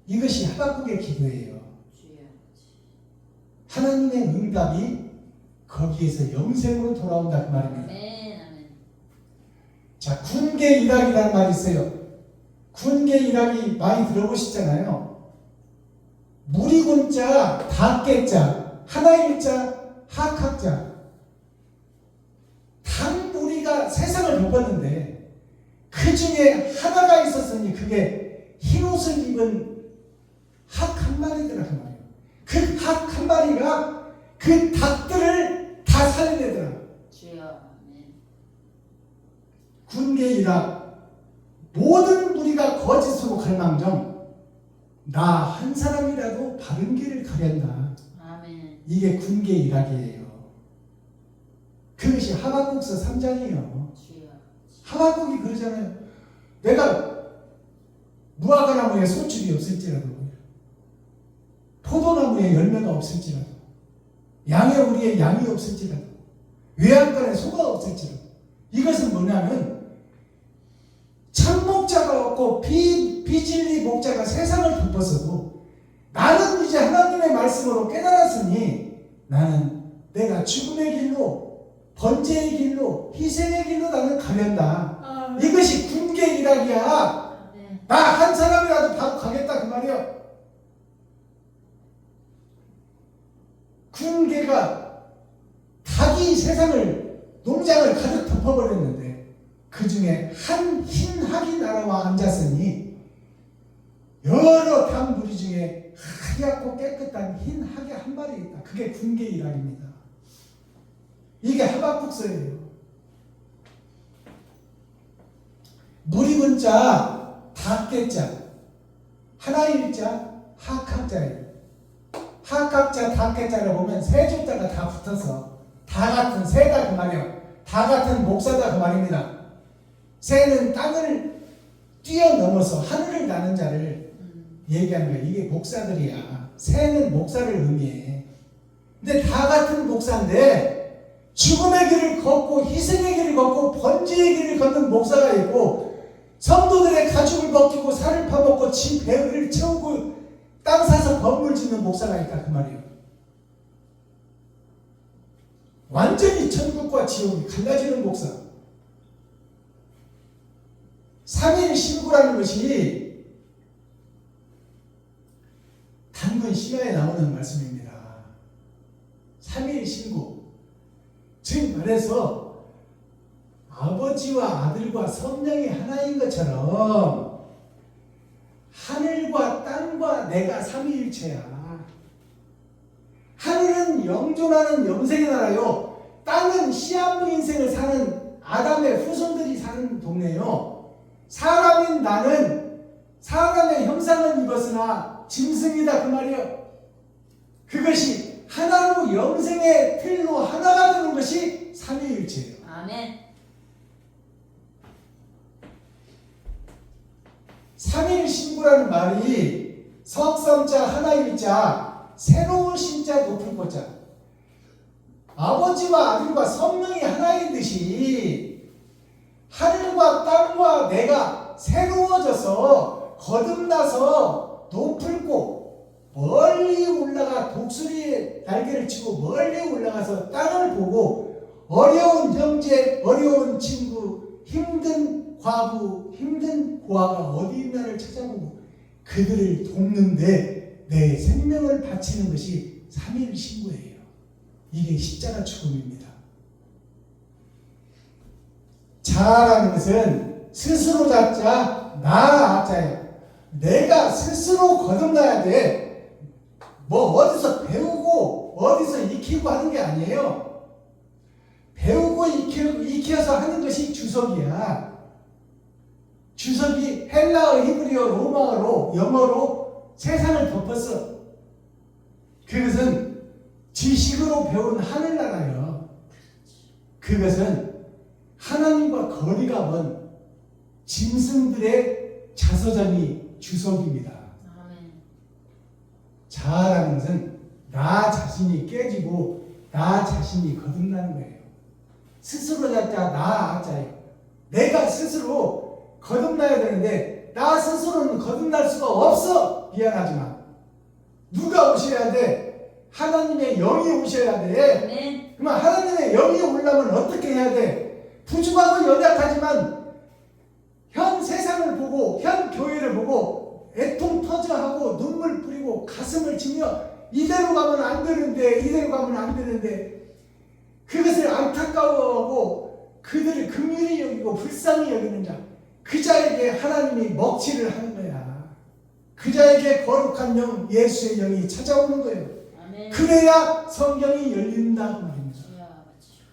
이것이 하박국의 기도예요. 하나님의 응답이 거기에서 영생으로 돌아온다 그 말입니다. 자, 군계 일학이라는 말이 있어요. 군계 일학이 많이 들어보시잖아요. 무리군자, 다깨자, 하나일자, 학학자. 단 무리가 세상을 덮었는데 그 중에 하나가 있었으니 그게 흰옷을 입은 학 한 마리더라 그 말이에요. 그 학 한 마리가 그 닭들을 다 살려내더라. 군계이라 모든 할망정 나 한 사람이라도 바른 길을 가련다. 아멘. 이게 군계 일학이에요. 그것이 하박국서 3장이에요. 주여. 하박국이 그러잖아요. 내가 무화과나무에 소출이 없을지라도, 포도나무에 열매가 없을지라도, 양의 우리에 양이 없을지라도, 외양간에 소가 없을지라도, 이것은 뭐냐면 참목자가 없고 비진리 목자가 세상을 덮었어도 나는 이제 하나님의 말씀으로 깨달았으니 나는 내가 죽음의 길로, 번제의 길로, 희생의 길로 나는 가련다. 이것이 군계 일학이야. 네. 나 한 사람이라도 바로 가겠다 그 말이야. 군계가 닭이 세상을, 농장을 가득 덮어버렸는데 그 중에 한 흰 학이 날아와 앉았으니 여러 닭 무리 중에 하얗고 깨끗한 흰 학이 한 마리 있다. 그게 군계 일학입니다. 이게 하박국서예요. 무리문자, 닭개자, 하나일자, 학학자예요. 학학자, 닭개자를 보면 세 줄자가 다 붙어서 다 같은 새다 그 말이에요. 다 같은 목사다 그 말입니다. 새는 땅을 뛰어넘어서 하늘을 나는 자를 얘기하는 거예요. 이게 목사들이야. 새는 목사를 의미해. 근데 다 같은 목사인데 죽음의 길을 걷고 희생의 길을 걷고 번제의 길을 걷는 목사가 있고, 성도들의 가죽을 벗기고 살을 파먹고 지 배를 채우고 땅 사서 건물 짓는 목사가 있다 그 말이에요. 완전히 천국과 지옥이 갈라지는 목사. 3일 신구라는 것이 단군 신화에 나오는 말씀입니다. 3일 신구. 즉 말해서 아버지와 아들과 성령이 하나인 것처럼 하늘과 땅과 내가 삼위일체야. 하늘은 영존하는 영생의 나라요. 땅은 시한부 인생을 사는 아담의 후손들이 사는 동네요. 사람인 나는 사람의 형상을 입었으나 짐승이다 그 말이에요. 그것이 하나로 영생의 틀로 하나가 되는 것이 삼위일체예요. 아멘. 삼일신구라는 말이 석삼자 하나일자 새로운 신자 높은 것자, 아버지와 아들과 성령이 하나인 듯이 하늘과 땅과 내가 새로워져서 거듭나서 높을 곳 멀리 올라가 독수리의 날개를 치고 멀리 올라가서 땅을 보고 어려운 형제, 어려운 친구, 힘든 과부, 힘든 고아가 어디 있나를 찾아보고 그들을 돕는데 내 생명을 바치는 것이 삼일신구예요. 이게 십자가 죽음입니다. 자라는 것은 스스로 잡자, 나 아자예요. 내가 스스로 거듭나야 돼. 뭐 어디서 배우고 어디서 익히고 하는 게 아니에요. 배우고 익혀서 하는 것이 주석이야. 주석이 헬라어, 히브리어, 로마어로, 영어로 세상을 덮었어. 그것은 지식으로 배운 하늘나라예요. 그것은 하나님과 거리가 먼 짐승들의 자서전이 주석입니다. 아멘. 자아라는 것은 나 자신이 깨지고 나 자신이 거듭나는 거예요. 스스로 잡자, 나 아자예요. 내가 스스로 거듭나야 되는데 나 스스로는 거듭날 수가 없어. 미안하지만 누가 오셔야 돼? 하나님의 영이 오셔야 돼. 아멘. 그러면 하나님의 영이 오려면 어떻게 해야 돼? 부족하고 연약하지만 현 세상을 보고 현 교회를 보고 애통 터져하고 눈물 뿌리고 가슴을 치며 이대로 가면 안 되는데, 이대로 가면 안 되는데, 그것을 안타까워하고 그들을 긍휼히 여기고 불쌍히 여기는 자, 그 자에게 하나님이 먹칠을 하는 거야. 그 자에게 거룩한 영, 예수의 영이 찾아오는 거예요. 아멘. 그래야 성경이 열린다고 말입니다. 주여.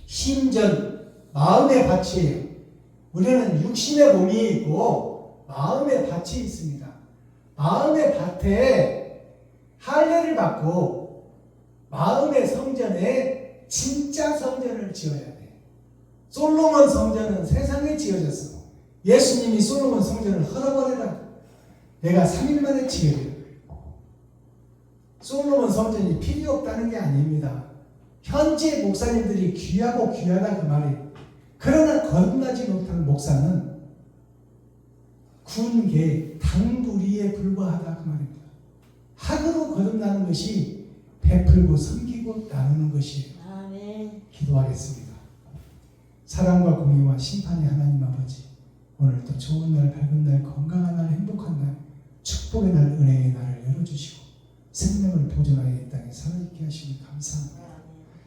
심전, 마음의 밭이에요. 우리는 육신의 몸이 있고 마음의 밭이 있습니다. 마음의 밭에 할례를 받고 마음의 성전에 진짜 성전을 지어야 돼. 솔로몬 성전은 세상에 지어졌어. 예수님이 솔로몬 성전을 헐어버려라. 내가 3일 만에 지으리라. 솔로몬 성전이 필요 없다는 게 아닙니다. 현재 목사님들이 귀하고 귀하다 그 말이에요. 그러나 거듭나지 못하는 목사는 군계 당부리에 불과하다 그 말입니다. 학으로 거듭나는 것이 베풀고 섬기고 나누는 것이에요. 아멘. 기도하겠습니다. 사랑과 공의와 심판의 하나님 아버지, 오늘도 좋은 날, 밝은 날, 건강한 날, 행복한 날, 축복의 날, 은혜의 날을 열어주시고 생명을 보존하여 이 땅에 살아있게 하시니 감사합니다.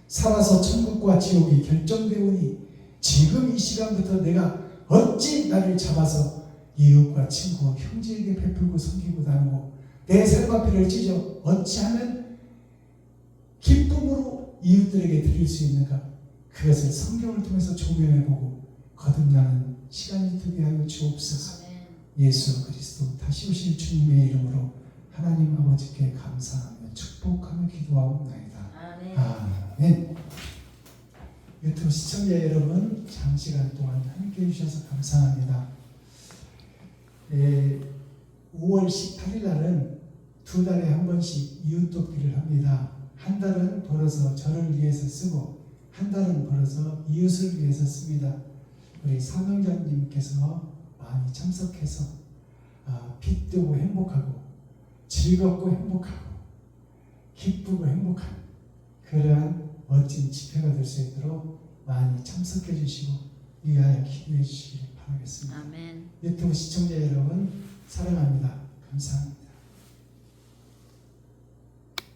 살아서 천국과 지옥이 결정되오니 지금 이 시간부터 내가 어찌 나를 잡아서 이웃과 친구와 형제에게 베풀고 섬기고 나누고 내 살과피를 찢어 어찌하면 기쁨으로 이웃들에게 드릴 수 있는가, 그것을 성경을 통해서 조명해보고 거듭나는 시간이 되게 하여 주옵소서. 아멘. 예수 그리스도 다시 오실 주님의 이름으로 하나님 아버지께 감사하며 축복하며 기도하옵나이다. 아멘. 아멘. 유튜브 시청자 여러분, 장시간 동안 함께 해주셔서 감사합니다. 5월 18일 날은 2달에 한 번씩 이웃돕기를 합니다. 한 달은 벌어서 저를 위해서 쓰고 한 달은 벌어서 이웃을 위해서 씁니다. 우리 사명자님께서 많이 참석해서 빛되고 행복하고 즐겁고 행복하고 기쁘고 행복한 그러한 멋진 집회가 될 수 있도록 많이 참석해 주시고 위하여 기도해 주시기 바라겠습니다. 아멘. 유튜브 시청자 여러분, 사랑합니다. 감사합니다.